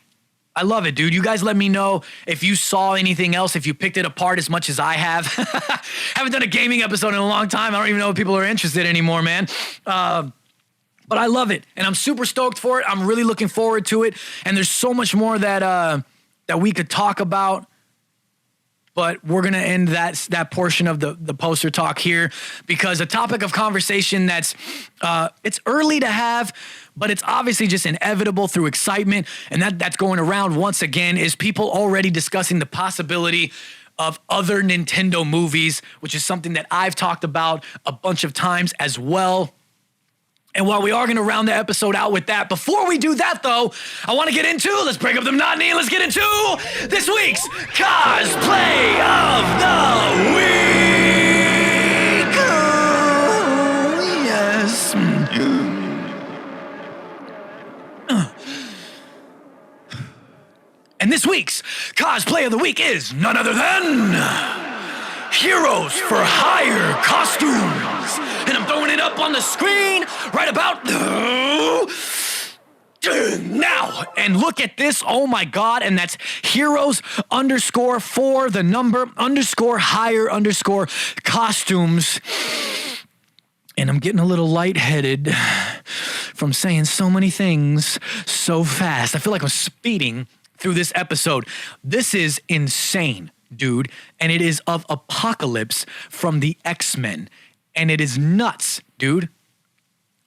I love it, dude. You guys let me know if you saw anything else, if you picked it apart as much as I have. Haven't done a gaming episode in a long time. I don't even know if people are interested anymore, man. But I love it, and I'm super stoked for it. I'm really looking forward to it, and there's so much more that we could talk about. But we're going to end that portion of the poster talk here because a topic of conversation that's it's early to have, but it's obviously just inevitable through excitement. And that's going around once again is people already discussing the possibility of other Nintendo movies, which is something that I've talked about a bunch of times as well. And while we are going to round the episode out with that, before we do that, though, I want to get into, let's break up the monotony, and let's get into this week's Cosplay of the Week. Oh, yes. And this week's Cosplay of the Week is none other than Heroes for Hire Costumes. And I'm throwing it up on the screen right about now. And look at this. Oh my God. And that's heroes_for_hire_costumes. And I'm getting a little lightheaded from saying so many things so fast. I feel like I'm speeding through this episode. This is insane, dude. And it is of Apocalypse from the X-Men. And it is nuts, dude.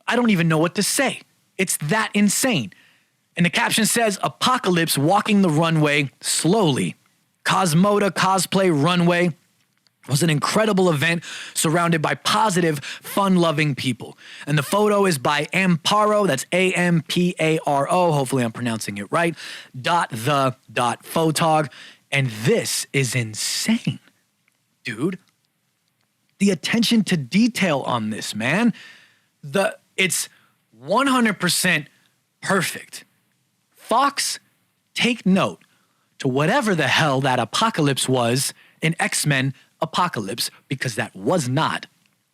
I don't even know what to say. It's that insane. And the caption says, Apocalypse walking the runway slowly. Cosmoda Cosplay Runway was an incredible event surrounded by positive, fun-loving people. And the photo is by Amparo, that's Amparo, hopefully I'm pronouncing it right, .the.photog. And this is insane, dude. The attention to detail on this, man. It's 100% perfect. Fox, take note to whatever the hell that Apocalypse was in X-Men Apocalypse, because that was not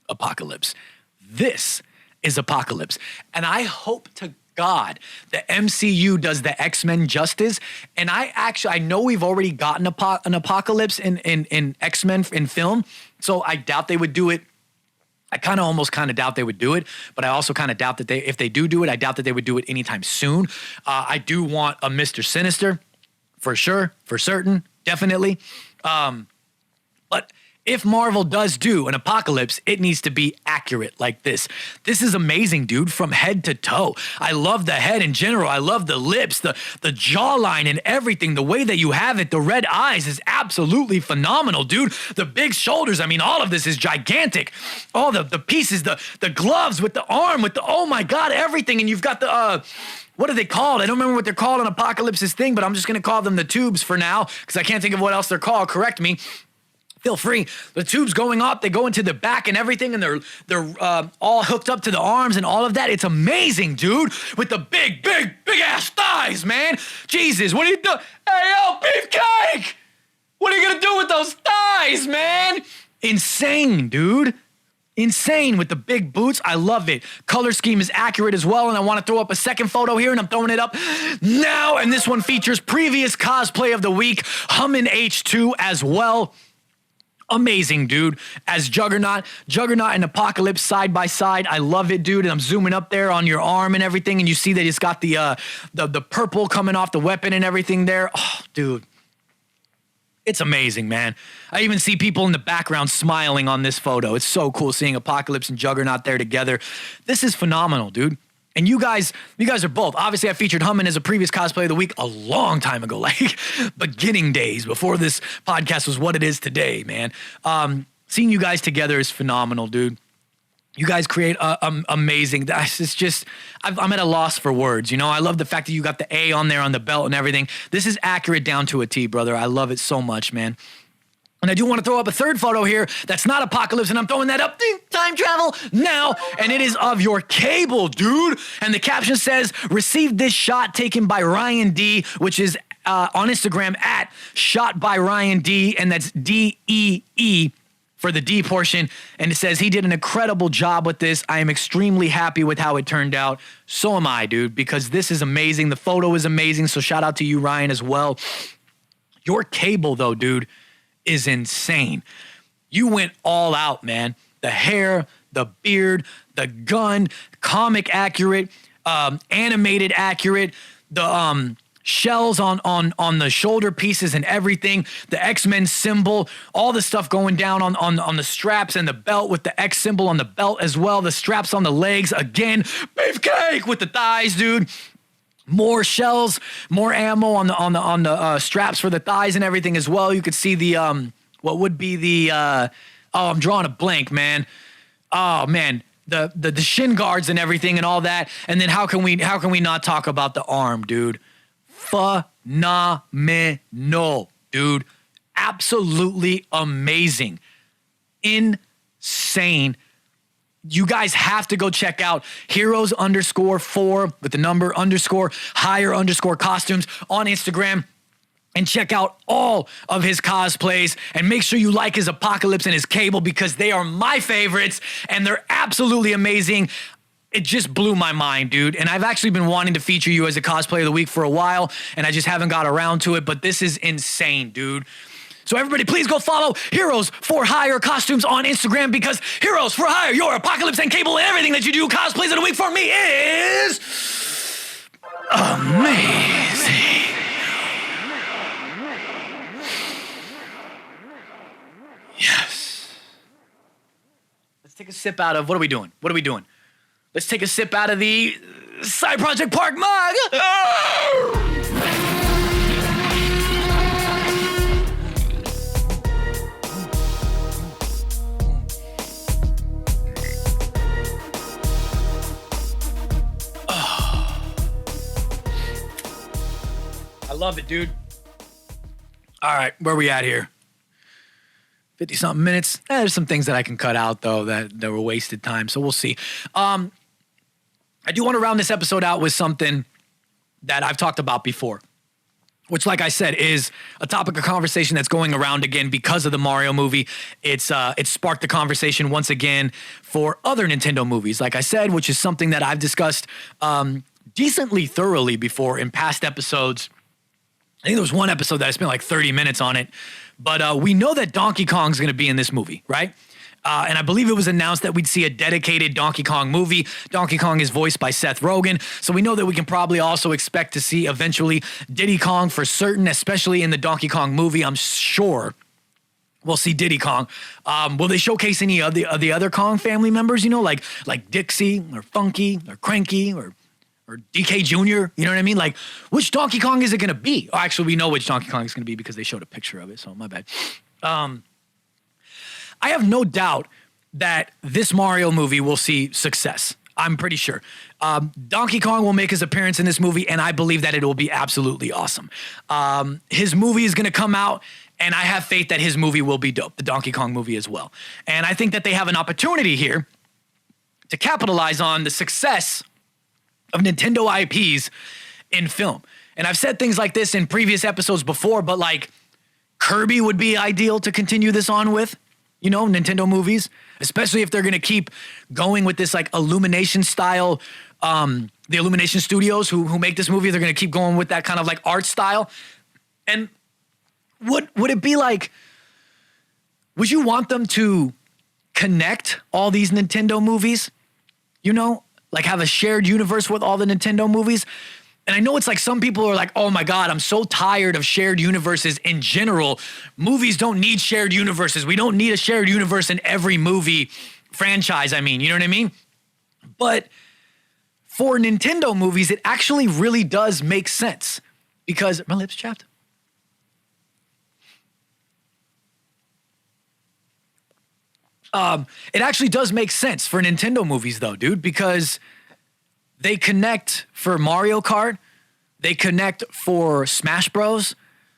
Apocalypse. This is Apocalypse. And I hope to God the MCU does the X-Men justice. And I know we've already gotten an Apocalypse in X-Men in film, so I doubt they would do it. I almost doubt they would do it, but I also doubt that if they do it, I doubt that they would do it anytime soon. I do want a Mr. Sinister, for sure, for certain, definitely. But if Marvel does do an Apocalypse, it needs to be accurate like this. This is amazing, dude, from head to toe. I love the head in general. I love the lips, the jawline and everything. The way that you have it, the red eyes is absolutely phenomenal, dude. The big shoulders, I mean, all of this is gigantic. All the pieces, the gloves with the arm, with the, oh my God, everything. And you've got the, what are they called? I don't remember what they're called on Apocalypse's thing, but I'm just going to call them the tubes for now because I can't think of what else they're called. Correct me. Feel free. The tubes going up, they go into the back and everything, and they're all hooked up to the arms and all of that. It's amazing, dude, with the big ass thighs, man. Jesus, what are you doing? Hey, yo, Beefcake! What are you gonna do with those thighs, man? Insane, dude. Insane with the big boots. I love it. Color scheme is accurate as well, and I want to throw up a second photo here, and I'm throwing it up now, and this one features previous cosplay of the week, Hummin H2 as well. Amazing, dude. As Juggernaut and Apocalypse side by side. I love it, dude. And I'm zooming up there on your arm and everything, and you see that it's got the purple coming off the weapon and everything there. Oh, dude. It's amazing, man. I even see people in the background smiling on this photo. It's so cool seeing Apocalypse and Juggernaut there together. This is phenomenal, dude. And you guys are both. Obviously, I featured Hummin as a previous cosplay of the week a long time ago, like beginning days before this podcast was what it is today, man. Seeing you guys together is phenomenal, dude. You guys create amazing. It's just, I'm at a loss for words. You know, I love the fact that you got the A on there on the belt and everything. This is accurate down to a T, brother. I love it so much, man. And I do want to throw up a third photo here that's not Apocalypse, and I'm throwing that up. Time travel now, and it is of your Cable, dude. And the caption says, received this shot taken by Ryan D, which is on Instagram at shot by Ryan D, and that's DEE for the D portion. And it says, he did an incredible job with this. I am extremely happy with how it turned out. So am I, dude, because this is amazing. The photo is amazing. So shout out to you, Ryan, as well. Your Cable, though, dude, is insane. You went all out, man. The hair, the beard, the gun, comic accurate, animated accurate, the shells on the shoulder pieces and everything, the X-Men symbol, all the stuff going down on the straps and the belt with the X symbol on the belt as well, the straps on the legs, again, beefcake with the thighs, dude. More shells, more ammo on the straps for the thighs and everything as well. You could see the what would be the I'm drawing a blank, man. Oh man, the shin guards and everything and all that. And then how can we not talk about the arm, dude? Phenomenal, dude. Absolutely amazing. Insane. You guys have to go check out heroes_4 with the number _higher_ costumes on Instagram and check out all of his cosplays and make sure you like his Apocalypse and his Cable because they are my favorites and they're absolutely amazing. It just blew my mind, dude. And I've actually been wanting to feature you as a cosplay of the week for a while and I just haven't got around to it, but this is insane, dude. So everybody, please go follow Heroes for Hire costumes on Instagram because Heroes for Hire, your Apocalypse and Cable and everything that you do cosplays of the week for me is amazing. Yes. Let's take a sip out of, what are we doing? Let's take a sip out of the Side Project Park mug. I love it, dude. All right, where are we at here? 50-something minutes. There's some things that I can cut out, though, that were wasted time, so we'll see. I do want to round this episode out with something that I've talked about before, which, like I said, is a topic of conversation that's going around again because of the Mario movie. It sparked the conversation once again for other Nintendo movies, like I said, which is something that I've discussed decently thoroughly before in past episodes. I think there was one episode that I spent like 30 minutes on it, but we know that Donkey Kong's going to be in this movie, right? And I believe it was announced that we'd see a dedicated Donkey Kong movie. Donkey Kong is voiced by Seth Rogen, so we know that we can probably also expect to see eventually Diddy Kong for certain, especially in the Donkey Kong movie. I'm sure we'll see Diddy Kong. Will they showcase any of the other Kong family members, you know, like Dixie or Funky or Cranky or DK Jr., you know what I mean? Like, which Donkey Kong is it going to be? Oh, actually, we know which Donkey Kong is going to be because they showed a picture of it, so my bad. I have no doubt that this Mario movie will see success. I'm pretty sure. Donkey Kong will make his appearance in this movie, and I believe that it will be absolutely awesome. His movie is going to come out, and I have faith that his movie will be dope, the Donkey Kong movie as well. And I think that they have an opportunity here to capitalize on the success of Nintendo IPs in film. And I've said things like this in previous episodes before, but like Kirby would be ideal to continue this on with, you know, Nintendo movies, especially if they're going to keep going with this like Illumination style, the Illumination Studios who make this movie, they're going to keep going with that kind of like art style. And would it be like, would you want them to connect all these Nintendo movies, you know? Like have a shared universe with all the Nintendo movies. And I know it's like some people are like, oh my God, I'm so tired of shared universes in general. Movies don't need shared universes. We don't need a shared universe in every movie franchise. I mean, you know what I mean? But for Nintendo movies, it actually really does make sense because my lips chapped. It actually does make sense for Nintendo movies though, dude, because they connect for Mario Kart, they connect for Smash Bros.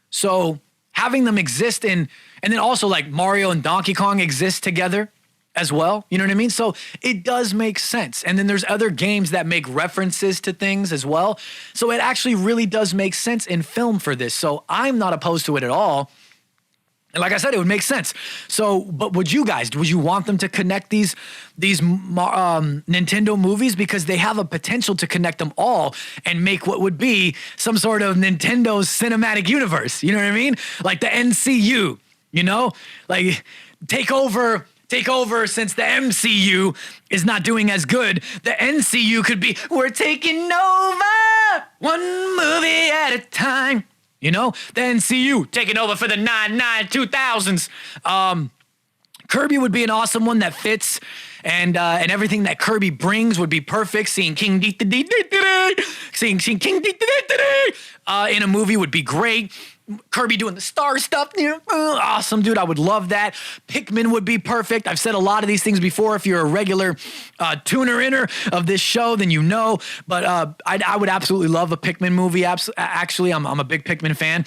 So having them exist and then also like Mario and Donkey Kong exist together as well. You know what I mean? So it does make sense. And then there's other games that make references to things as well. So it actually really does make sense in film for this. So I'm not opposed to it at all. And like I said, it would make sense. So, but would you want them to connect these Nintendo movies? Because they have a potential to connect them all and make what would be some sort of Nintendo's cinematic universe. You know what I mean? Like the NCU, you know? Like take over since the MCU is not doing as good. The NCU could be, we're taking over one movie at a time. You know, the NCU taking over for the 2000s. Kirby would be an awesome one that fits, and everything that Kirby brings would be perfect. Seeing King in a movie would be great. Kirby doing the star stuff, awesome, dude. I would love that. Pikmin would be perfect. I've said a lot of these things before. If you're a regular tuner-inner of this show, then you know. But I would absolutely love a Pikmin movie. Actually, I'm a big Pikmin fan.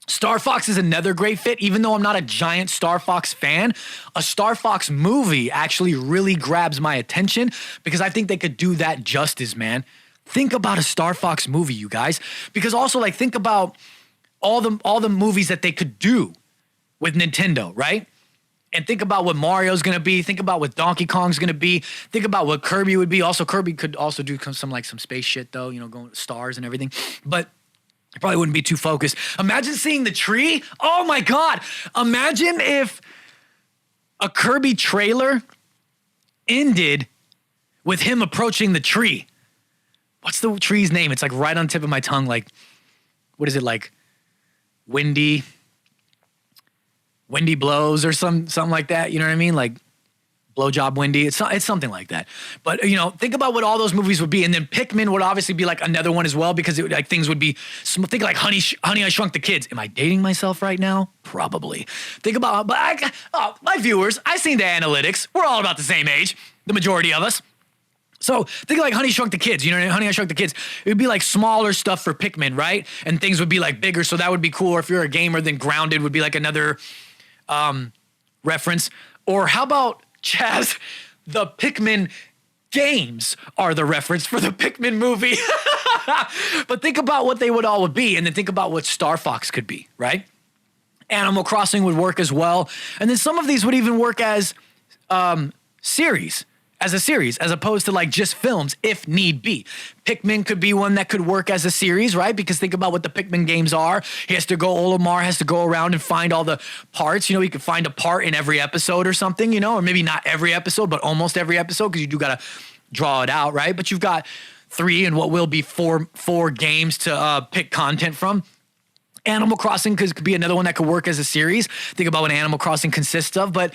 Star Fox is another great fit. Even though I'm not a giant Star Fox fan, a Star Fox movie actually really grabs my attention because I think they could do that justice, man. Think about a Star Fox movie, you guys. Because also, like, think about all the movies that they could do with Nintendo, right? And think about what Mario's gonna be. Think about what Donkey Kong's gonna be. Think about what Kirby would be. Also, Kirby could also do some space shit though, going to stars and everything. But it probably wouldn't be too focused. Imagine seeing the tree. Oh my God. Imagine if a Kirby trailer ended with him approaching the tree. What's the tree's name? It's like right on the tip of my tongue. Like, what is it like? Windy blows or something like that. You know what I mean? Like blowjob windy. It's something like that. But think about what all those movies would be, and then Pikmin would obviously be like another one as well because things would be. Think like Honey I Shrunk the Kids. Am I dating myself right now? Probably. Think about my viewers. I've seen the analytics. We're all about the same age. The majority of us. So think of like Honey Shrunk the Kids, Honey I Shrunk the Kids. It would be like smaller stuff for Pikmin, right? And things would be like bigger, so that would be cool. Or if you're a gamer, then Grounded would be like another reference. Or how about, Chaz, the Pikmin games are the reference for the Pikmin movie. But think about what they would be, and then think about what Star Fox could be, right? Animal Crossing would work as well. And then some of these would even work as series, as opposed to like just films, if need be. Pikmin could be one that could work as a series, right? Because think about what the Pikmin games are. Olimar has to go around and find all the parts. He could find a part in every episode or something, or maybe not every episode, but almost every episode, because you do got to draw it out, right? But you've got 3 and what will be four games to pick content from. Animal Crossing could be another one that could work as a series. Think about what Animal Crossing consists of. But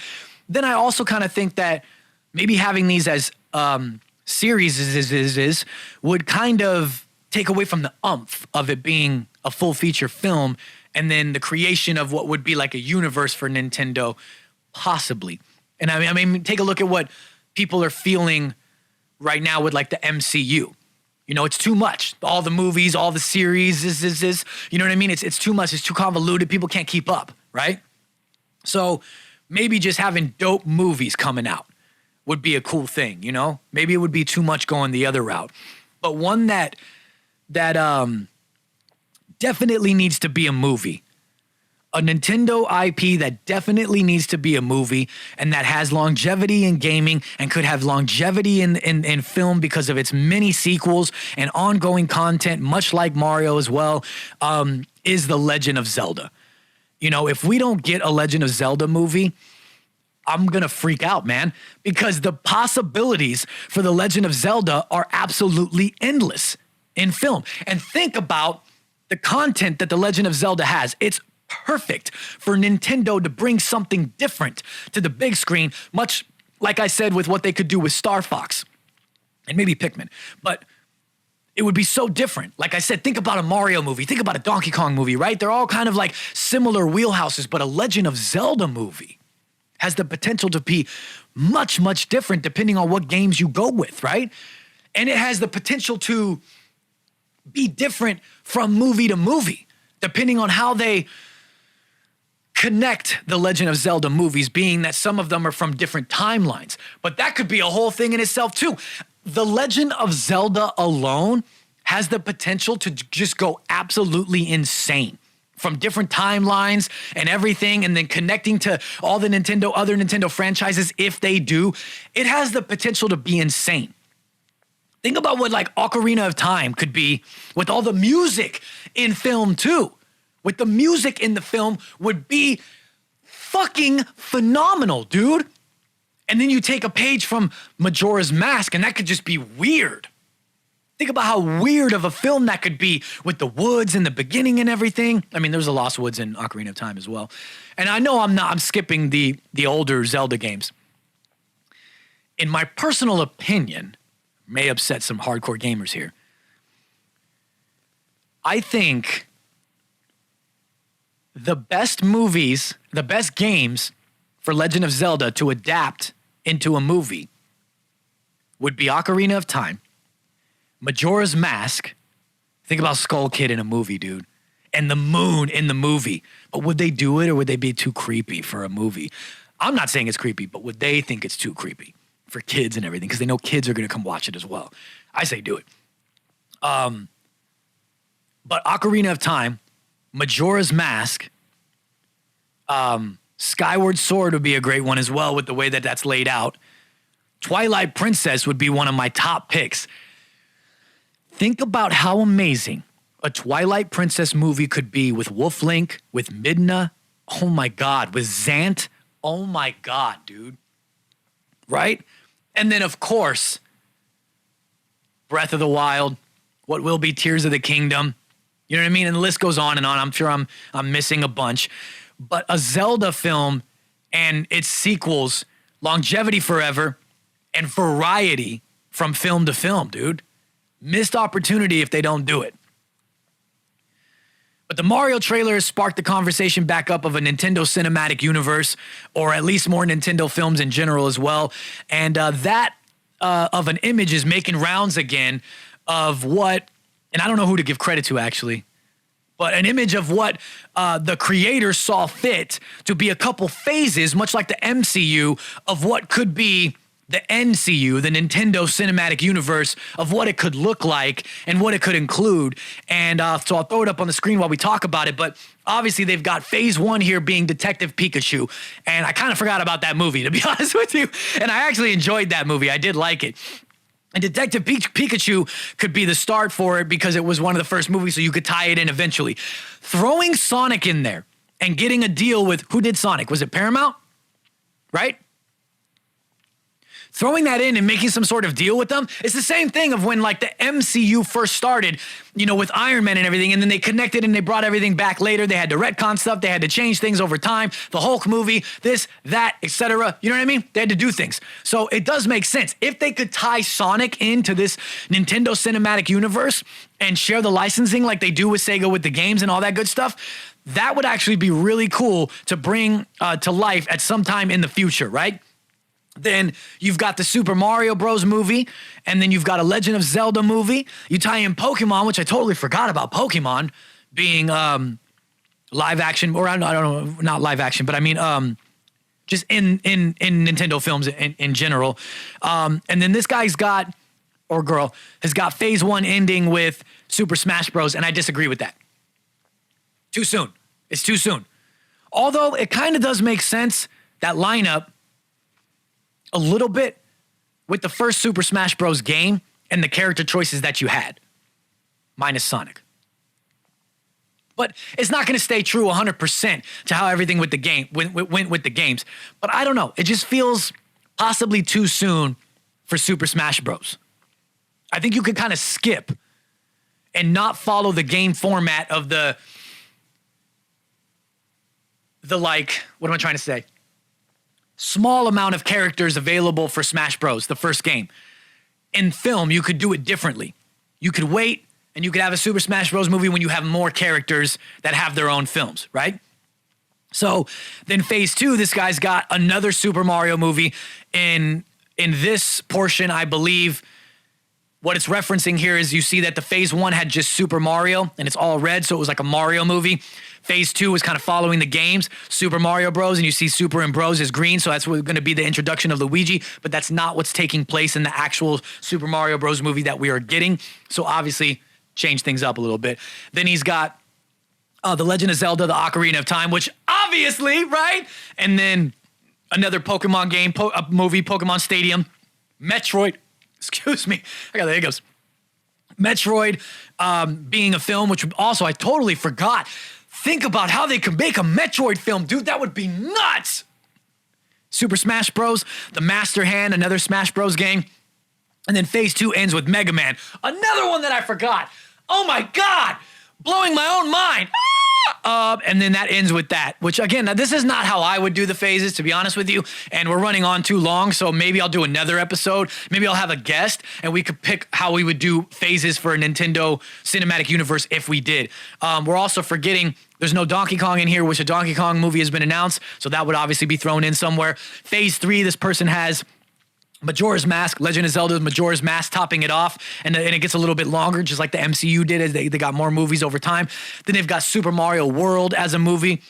then I also kind of think that maybe having these as series would kind of take away from the umph of it being a full feature film, and then the creation of what would be like a universe for Nintendo, possibly. And I mean, take a look at what people are feeling right now with like the MCU. It's too much. All the movies, all the series, you know what I mean? It's too much. It's too convoluted. People can't keep up, right? So maybe just having dope movies coming out would be a cool thing, Maybe it would be too much going the other route. But one that definitely needs to be a movie. A Nintendo IP that definitely needs to be a movie, and that has longevity in gaming and could have longevity in film because of its many sequels and ongoing content, much like Mario as well, is The Legend of Zelda. If we don't get a Legend of Zelda movie, I'm going to freak out, man, because the possibilities for The Legend of Zelda are absolutely endless in film. And think about the content that The Legend of Zelda has. It's perfect for Nintendo to bring something different to the big screen, much like I said with what they could do with Star Fox and maybe Pikmin. But it would be so different. Like I said, think about a Mario movie. Think about a Donkey Kong movie, right? They're all kind of like similar wheelhouses, but a Legend of Zelda movie has the potential to be much, much different depending on what games you go with, right? And it has the potential to be different from movie to movie, depending on how they connect the Legend of Zelda movies, being that some of them are from different timelines. But that could be a whole thing in itself too. The Legend of Zelda alone has the potential to just go absolutely insane from different timelines and everything, and then connecting to all the other Nintendo franchises if they do. It has the potential to be insane. Think about what like Ocarina of Time could be with all the music in film too. With the music in the film would be fucking phenomenal, dude. And then you take a page from Majora's Mask and that could just be weird. Think about how weird of a film that could be with the woods in the beginning and everything. I mean, there's the Lost Woods in Ocarina of Time as well. And I know I'm skipping the older Zelda games. In my personal opinion, may upset some hardcore gamers here, I think the best movies, the best games for Legend of Zelda to adapt into a movie would be Ocarina of Time, Majora's Mask. Think about Skull Kid in a movie, dude. And the moon in the movie. But would they do it or would they be too creepy for a movie? I'm not saying it's creepy, but would they think it's too creepy for kids and everything? Because they know kids are going to come watch it as well. I say do it. But Ocarina of Time, Majora's Mask, Skyward Sword would be a great one as well with the way that that's laid out. Twilight Princess would be one of my top picks. Think about how amazing a Twilight Princess movie could be with Wolf Link, with Midna, oh my God, with Zant, oh my God, dude. Right? And then, of course, Breath of the Wild, what will be Tears of the Kingdom. You know what I mean? And the list goes on and on. I'm sure I'm missing a bunch. But a Zelda film and its sequels, longevity forever and variety from film to film, dude. Missed opportunity if they don't do it. But the Mario trailer has sparked the conversation back up of a Nintendo cinematic universe, or at least more Nintendo films in general as well. And that of an image is making rounds again of what, and I don't know who to give credit to actually, but an image of what the creators saw fit to be a couple phases, much like the MCU, of what could be the NCU, the Nintendo Cinematic Universe, of what it could look like and what it could include. And so I'll throw it up on the screen while we talk about it. But obviously they've got phase one here being Detective Pikachu. And I kind of forgot about that movie, to be honest with you. And I actually enjoyed that movie. I did like it. And Detective Pikachu could be the start for it because it was one of the first movies, so you could tie it in eventually. Throwing Sonic in there and getting a deal with, who did Sonic? Was it Paramount? Right? Throwing that in and making some sort of deal with them, it's the same thing of when like the MCU first started, you know, with Iron Man and everything, and then they connected and they brought everything back later. They had to retcon stuff. They had to change things over time. The Hulk movie, this, that, etc. You know what I mean? They had to do things. So it does make sense. If they could tie Sonic into this Nintendo Cinematic Universe and share the licensing like they do with Sega with the games and all that good stuff, that would actually be really cool to bring to life at some time in the future, right? Then you've got the Super Mario Bros. Movie, and then you've got a Legend of Zelda movie. You tie in Pokemon, which I totally forgot about Pokemon being live action, or I don't know, not live action, but I mean just in Nintendo films in general. And then this guy's got, or girl, has got phase one ending with Super Smash Bros., and I disagree with that. Too soon. It's too soon. Although it kind of does make sense, that lineup, a little bit with the first Super Smash Bros. Game and the character choices that you had, minus Sonic. But it's not going to stay true 100% to how everything with the game went with the games. But I don't know. It just feels possibly too soon for Super Smash Bros. I think you could kind of skip and not follow the game format of the like, what am I trying to say? Small amount of characters available for Smash Bros, the first game. In film, you could do it differently. You could wait and you could have a Super Smash Bros movie when you have more characters that have their own films, right? So then phase 2, this guy's got another Super Mario movie. In this portion, I believe what it's referencing here is you see that the phase 1 had just Super Mario and it's all red. So it was like a Mario movie. Phase 2 was kind of following the games, Super Mario Bros. And you see Super and Bros is green. So that's going to be the introduction of Luigi. But that's not what's taking place in the actual Super Mario Bros. Movie that we are getting. So obviously change things up a little bit. Then he's got The Legend of Zelda, The Ocarina of Time, which obviously, right? And then another Pokemon game, movie, Pokemon Stadium, Metroid, excuse me, I got the hiccups. Metroid being a film, which also I totally forgot. Think about how they could make a Metroid film, dude. That would be nuts. Super Smash Bros., The Master Hand, another Smash Bros. Game. And then phase 2 ends with Mega Man, another one that I forgot. Oh my God, blowing my own mind. And then that ends with that, which again, now this is not how I would do the phases, to be honest with you. And we're running on too long, so maybe I'll do another episode. Maybe I'll have a guest and we could pick how we would do phases for a Nintendo Cinematic Universe if we did. We're also forgetting there's no Donkey Kong in here, which a Donkey Kong movie has been announced. So that would obviously be thrown in somewhere. Phase 3, this person has Majora's Mask, Legend of Zelda, Majora's Mask topping it off, and it gets a little bit longer, just like the MCU did as they got more movies over time. Then they've got Super Mario World as a movie.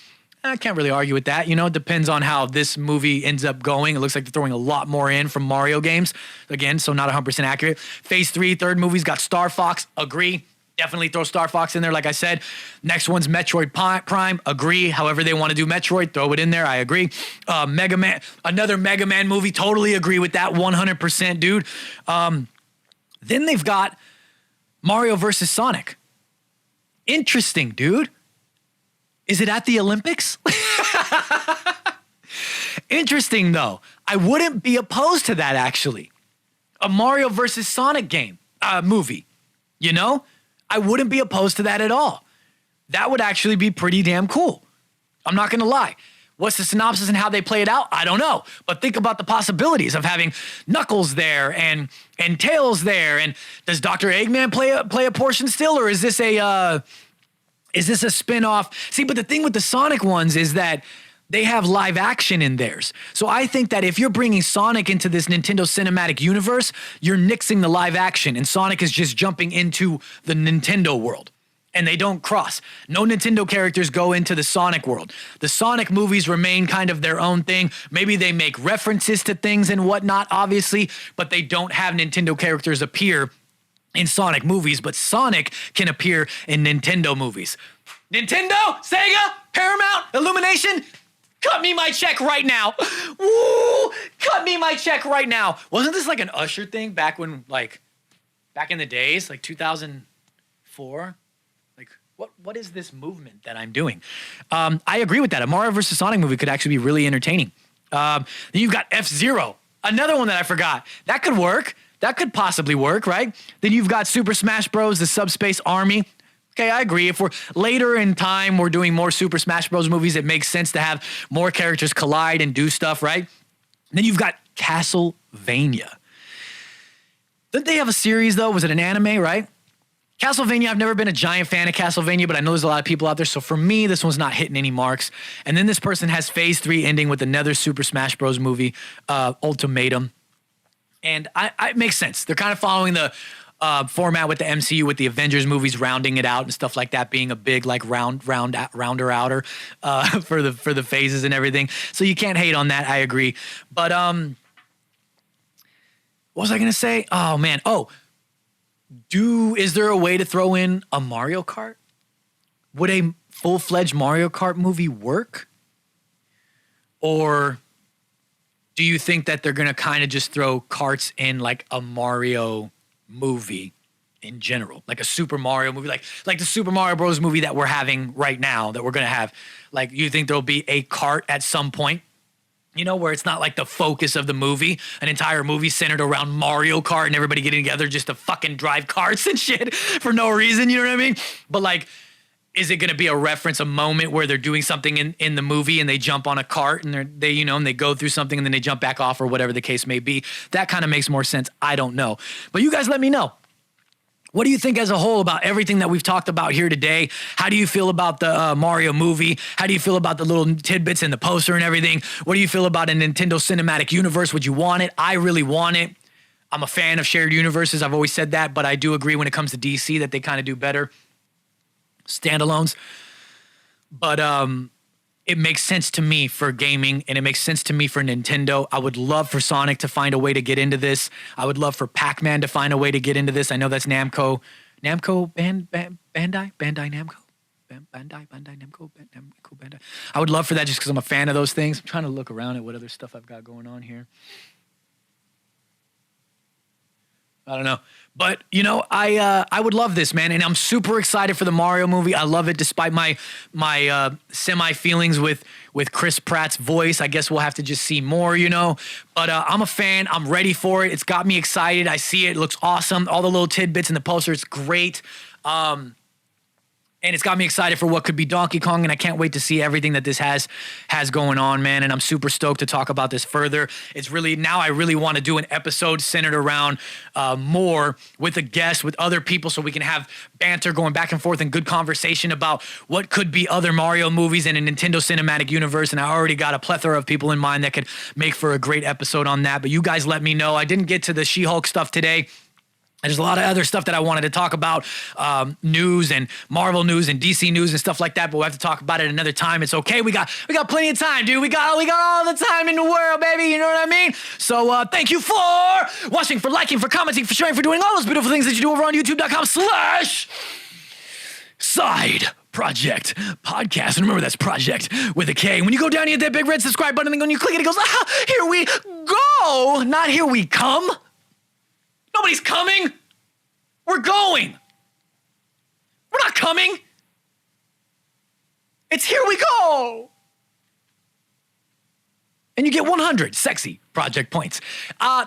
I can't really argue with that. You know, it depends on how this movie ends up going. It looks like they're throwing a lot more in from Mario games. Again, so not 100% accurate. Phase 3, third movie's got Star Fox. Agree. Definitely throw Star Fox in there, like I said. Next one's Metroid Prime. Agree. However they want to do Metroid, throw it in there. I agree. Mega Man, another Mega Man movie. Totally agree with that. 100%, dude. Then they've got Mario versus Sonic. Interesting, dude. Is it at the Olympics? Interesting, though. I wouldn't be opposed to that, actually. A Mario versus Sonic game, movie. You know? I wouldn't be opposed to that at all. That would actually be pretty damn cool. I'm not going to lie. What's the synopsis and how they play it out? I don't know. But think about the possibilities of having Knuckles there and Tails there. And does Dr. Eggman play a portion still, or is this a spin-off? See, but the thing with the Sonic ones is that they have live action in theirs. So I think that if you're bringing Sonic into this Nintendo Cinematic Universe, you're nixing the live action and Sonic is just jumping into the Nintendo world. And they don't cross. No Nintendo characters go into the Sonic world. The Sonic movies remain kind of their own thing. Maybe they make references to things and whatnot, obviously, but they don't have Nintendo characters appear in Sonic movies, but Sonic can appear in Nintendo movies. Nintendo, Sega, Paramount, Illumination, cut me my check right now. Woo! Cut me my check right now. Wasn't this like an Usher thing back in the days, like 2004? Like, what is this movement that I'm doing? I agree with that. A Mario vs. Sonic movie could actually be really entertaining. Then you've got F-Zero, another one that I forgot. That could work. That could possibly work, right? Then you've got Super Smash Bros., the Subspace Army. Okay, I agree. If we're later in time, we're doing more Super Smash Bros. Movies, it makes sense to have more characters collide and do stuff, right? Then you've got Castlevania. Didn't they have a series, though? Was it an anime, right? Castlevania, I've never been a giant fan of Castlevania, but I know there's a lot of people out there. So for me, this one's not hitting any marks. And then this person has phase 3 ending with another Super Smash Bros. Movie, Ultimatum. And it makes sense. They're kind of following the format with the MCU, with the Avengers movies rounding it out and stuff like that, being a big like rounder outer for the phases and everything. So you can't hate on that. I agree. But what was I gonna say? Oh man. Is there a way to throw in a Mario Kart? Would a full-fledged Mario Kart movie work? Or do you think that they're gonna kind of just throw karts in like a Mario movie in general, like a Super Mario movie, like the Super Mario Bros. Movie that we're having right now, that we're gonna have? Like, you think there'll be a kart at some point, you know, where it's not like the focus of the movie, an entire movie centered around Mario Kart and everybody getting together just to fucking drive karts and shit for no reason, you know what I mean? But like, is it going to be a reference, a moment where they're doing something in the movie and they jump on a cart and they go through something and then they jump back off, or whatever the case may be? That kind of makes more sense. I don't know. But you guys let me know. What do you think as a whole about everything that we've talked about here today? How do you feel about the Mario movie? How do you feel about the little tidbits in the poster and everything? What do you feel about a Nintendo Cinematic Universe? Would you want it? I really want it. I'm a fan of shared universes. I've always said that, but I do agree when it comes to DC that they kind of do better standalones. But it makes sense to me for gaming, and it makes sense to me for Nintendo. I would love for Sonic to find a way to get into this. I would love for Pac-Man to find a way to get into this. I know that's Namco. Bandai Namco? Bandai Namco? Bandai. I would love for that just because I'm a fan of those things. I'm trying to look around at what other stuff I've got going on here. I don't know. But, you know, I would love this, man. And I'm super excited for the Mario movie. I love it despite my semi-feelings with Chris Pratt's voice. I guess we'll have to just see more, you know. But I'm a fan. I'm ready for it. It's got me excited. I see it. It looks awesome. All the little tidbits in the poster. It's great. And it's got me excited for what could be Donkey Kong, and I can't wait to see everything that this has going on, man. And I'm super stoked to talk about this further. It's really, now I really want to do an episode centered around more with a guest, with other people, so we can have banter going back and forth and good conversation about what could be other Mario movies in a Nintendo Cinematic Universe. And I already got a plethora of people in mind that could make for a great episode on that. But you guys let me know. I didn't get to the She-Hulk stuff today. There's a lot of other stuff that I wanted to talk about, news and Marvel news and DC news and stuff like that, but we'll have to talk about it another time. It's okay. We got plenty of time, dude. We got all the time in the world, baby. You know what I mean? So thank you for watching, for liking, for commenting, for sharing, for doing all those beautiful things that you do over on youtube.com/Side Project Podcast. And remember, that's Project with a K. When you go down, you hit that big red subscribe button, and when you click it, it goes, here we go. Not here we come. Nobody's coming. We're going. We're not coming. It's here we go. And you get 100 sexy project points.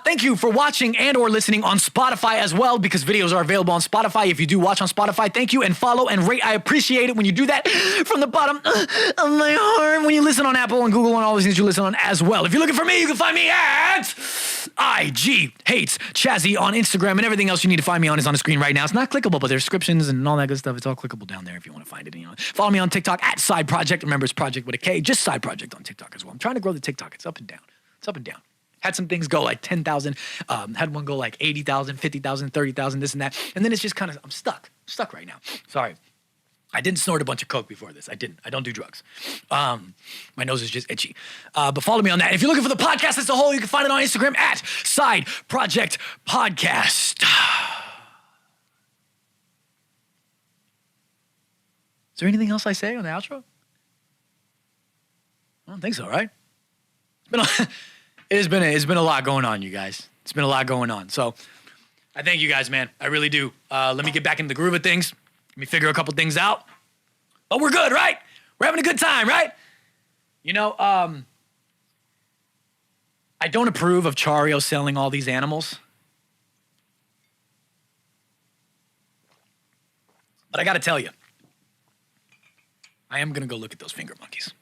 Thank you for watching and or listening on Spotify as well, because videos are available on Spotify. If you do watch on Spotify, thank you, and follow and rate. I appreciate it when you do that from the bottom of my heart. When you listen on Apple and Google and all these things you listen on as well. If you're looking for me, you can find me at IG Hates Chazzy on Instagram, and everything else you need to find me on is on the screen right now. It's not clickable, but there's descriptions and all that good stuff. It's all clickable down there if you want to find it. You know, follow me on TikTok at Side Project. Remember, it's Project with a K. Just Side Project on TikTok as well. I'm trying to grow the TikTok. It's up and down. It's up and down. Had some things go like 10,000, had one go like 80,000, 50,000, 30,000, this and that. And then it's just kind of, I'm stuck right now. Sorry. I didn't snort a bunch of coke before this. I didn't. I don't do drugs. My nose is just itchy. But follow me on that. If you're looking for the podcast as a whole, you can find it on Instagram at Side Project Podcast. Is there anything else I say on the outro? I don't think so, right? It's been a lot going on, you guys. It's been a lot going on. So I thank you guys, man. I really do. Let me get back into the groove of things. Let me figure a couple things out. But we're good, right? We're having a good time, right? You know, I don't approve of Chario selling all these animals. But I got to tell you, I am going to go look at those finger monkeys.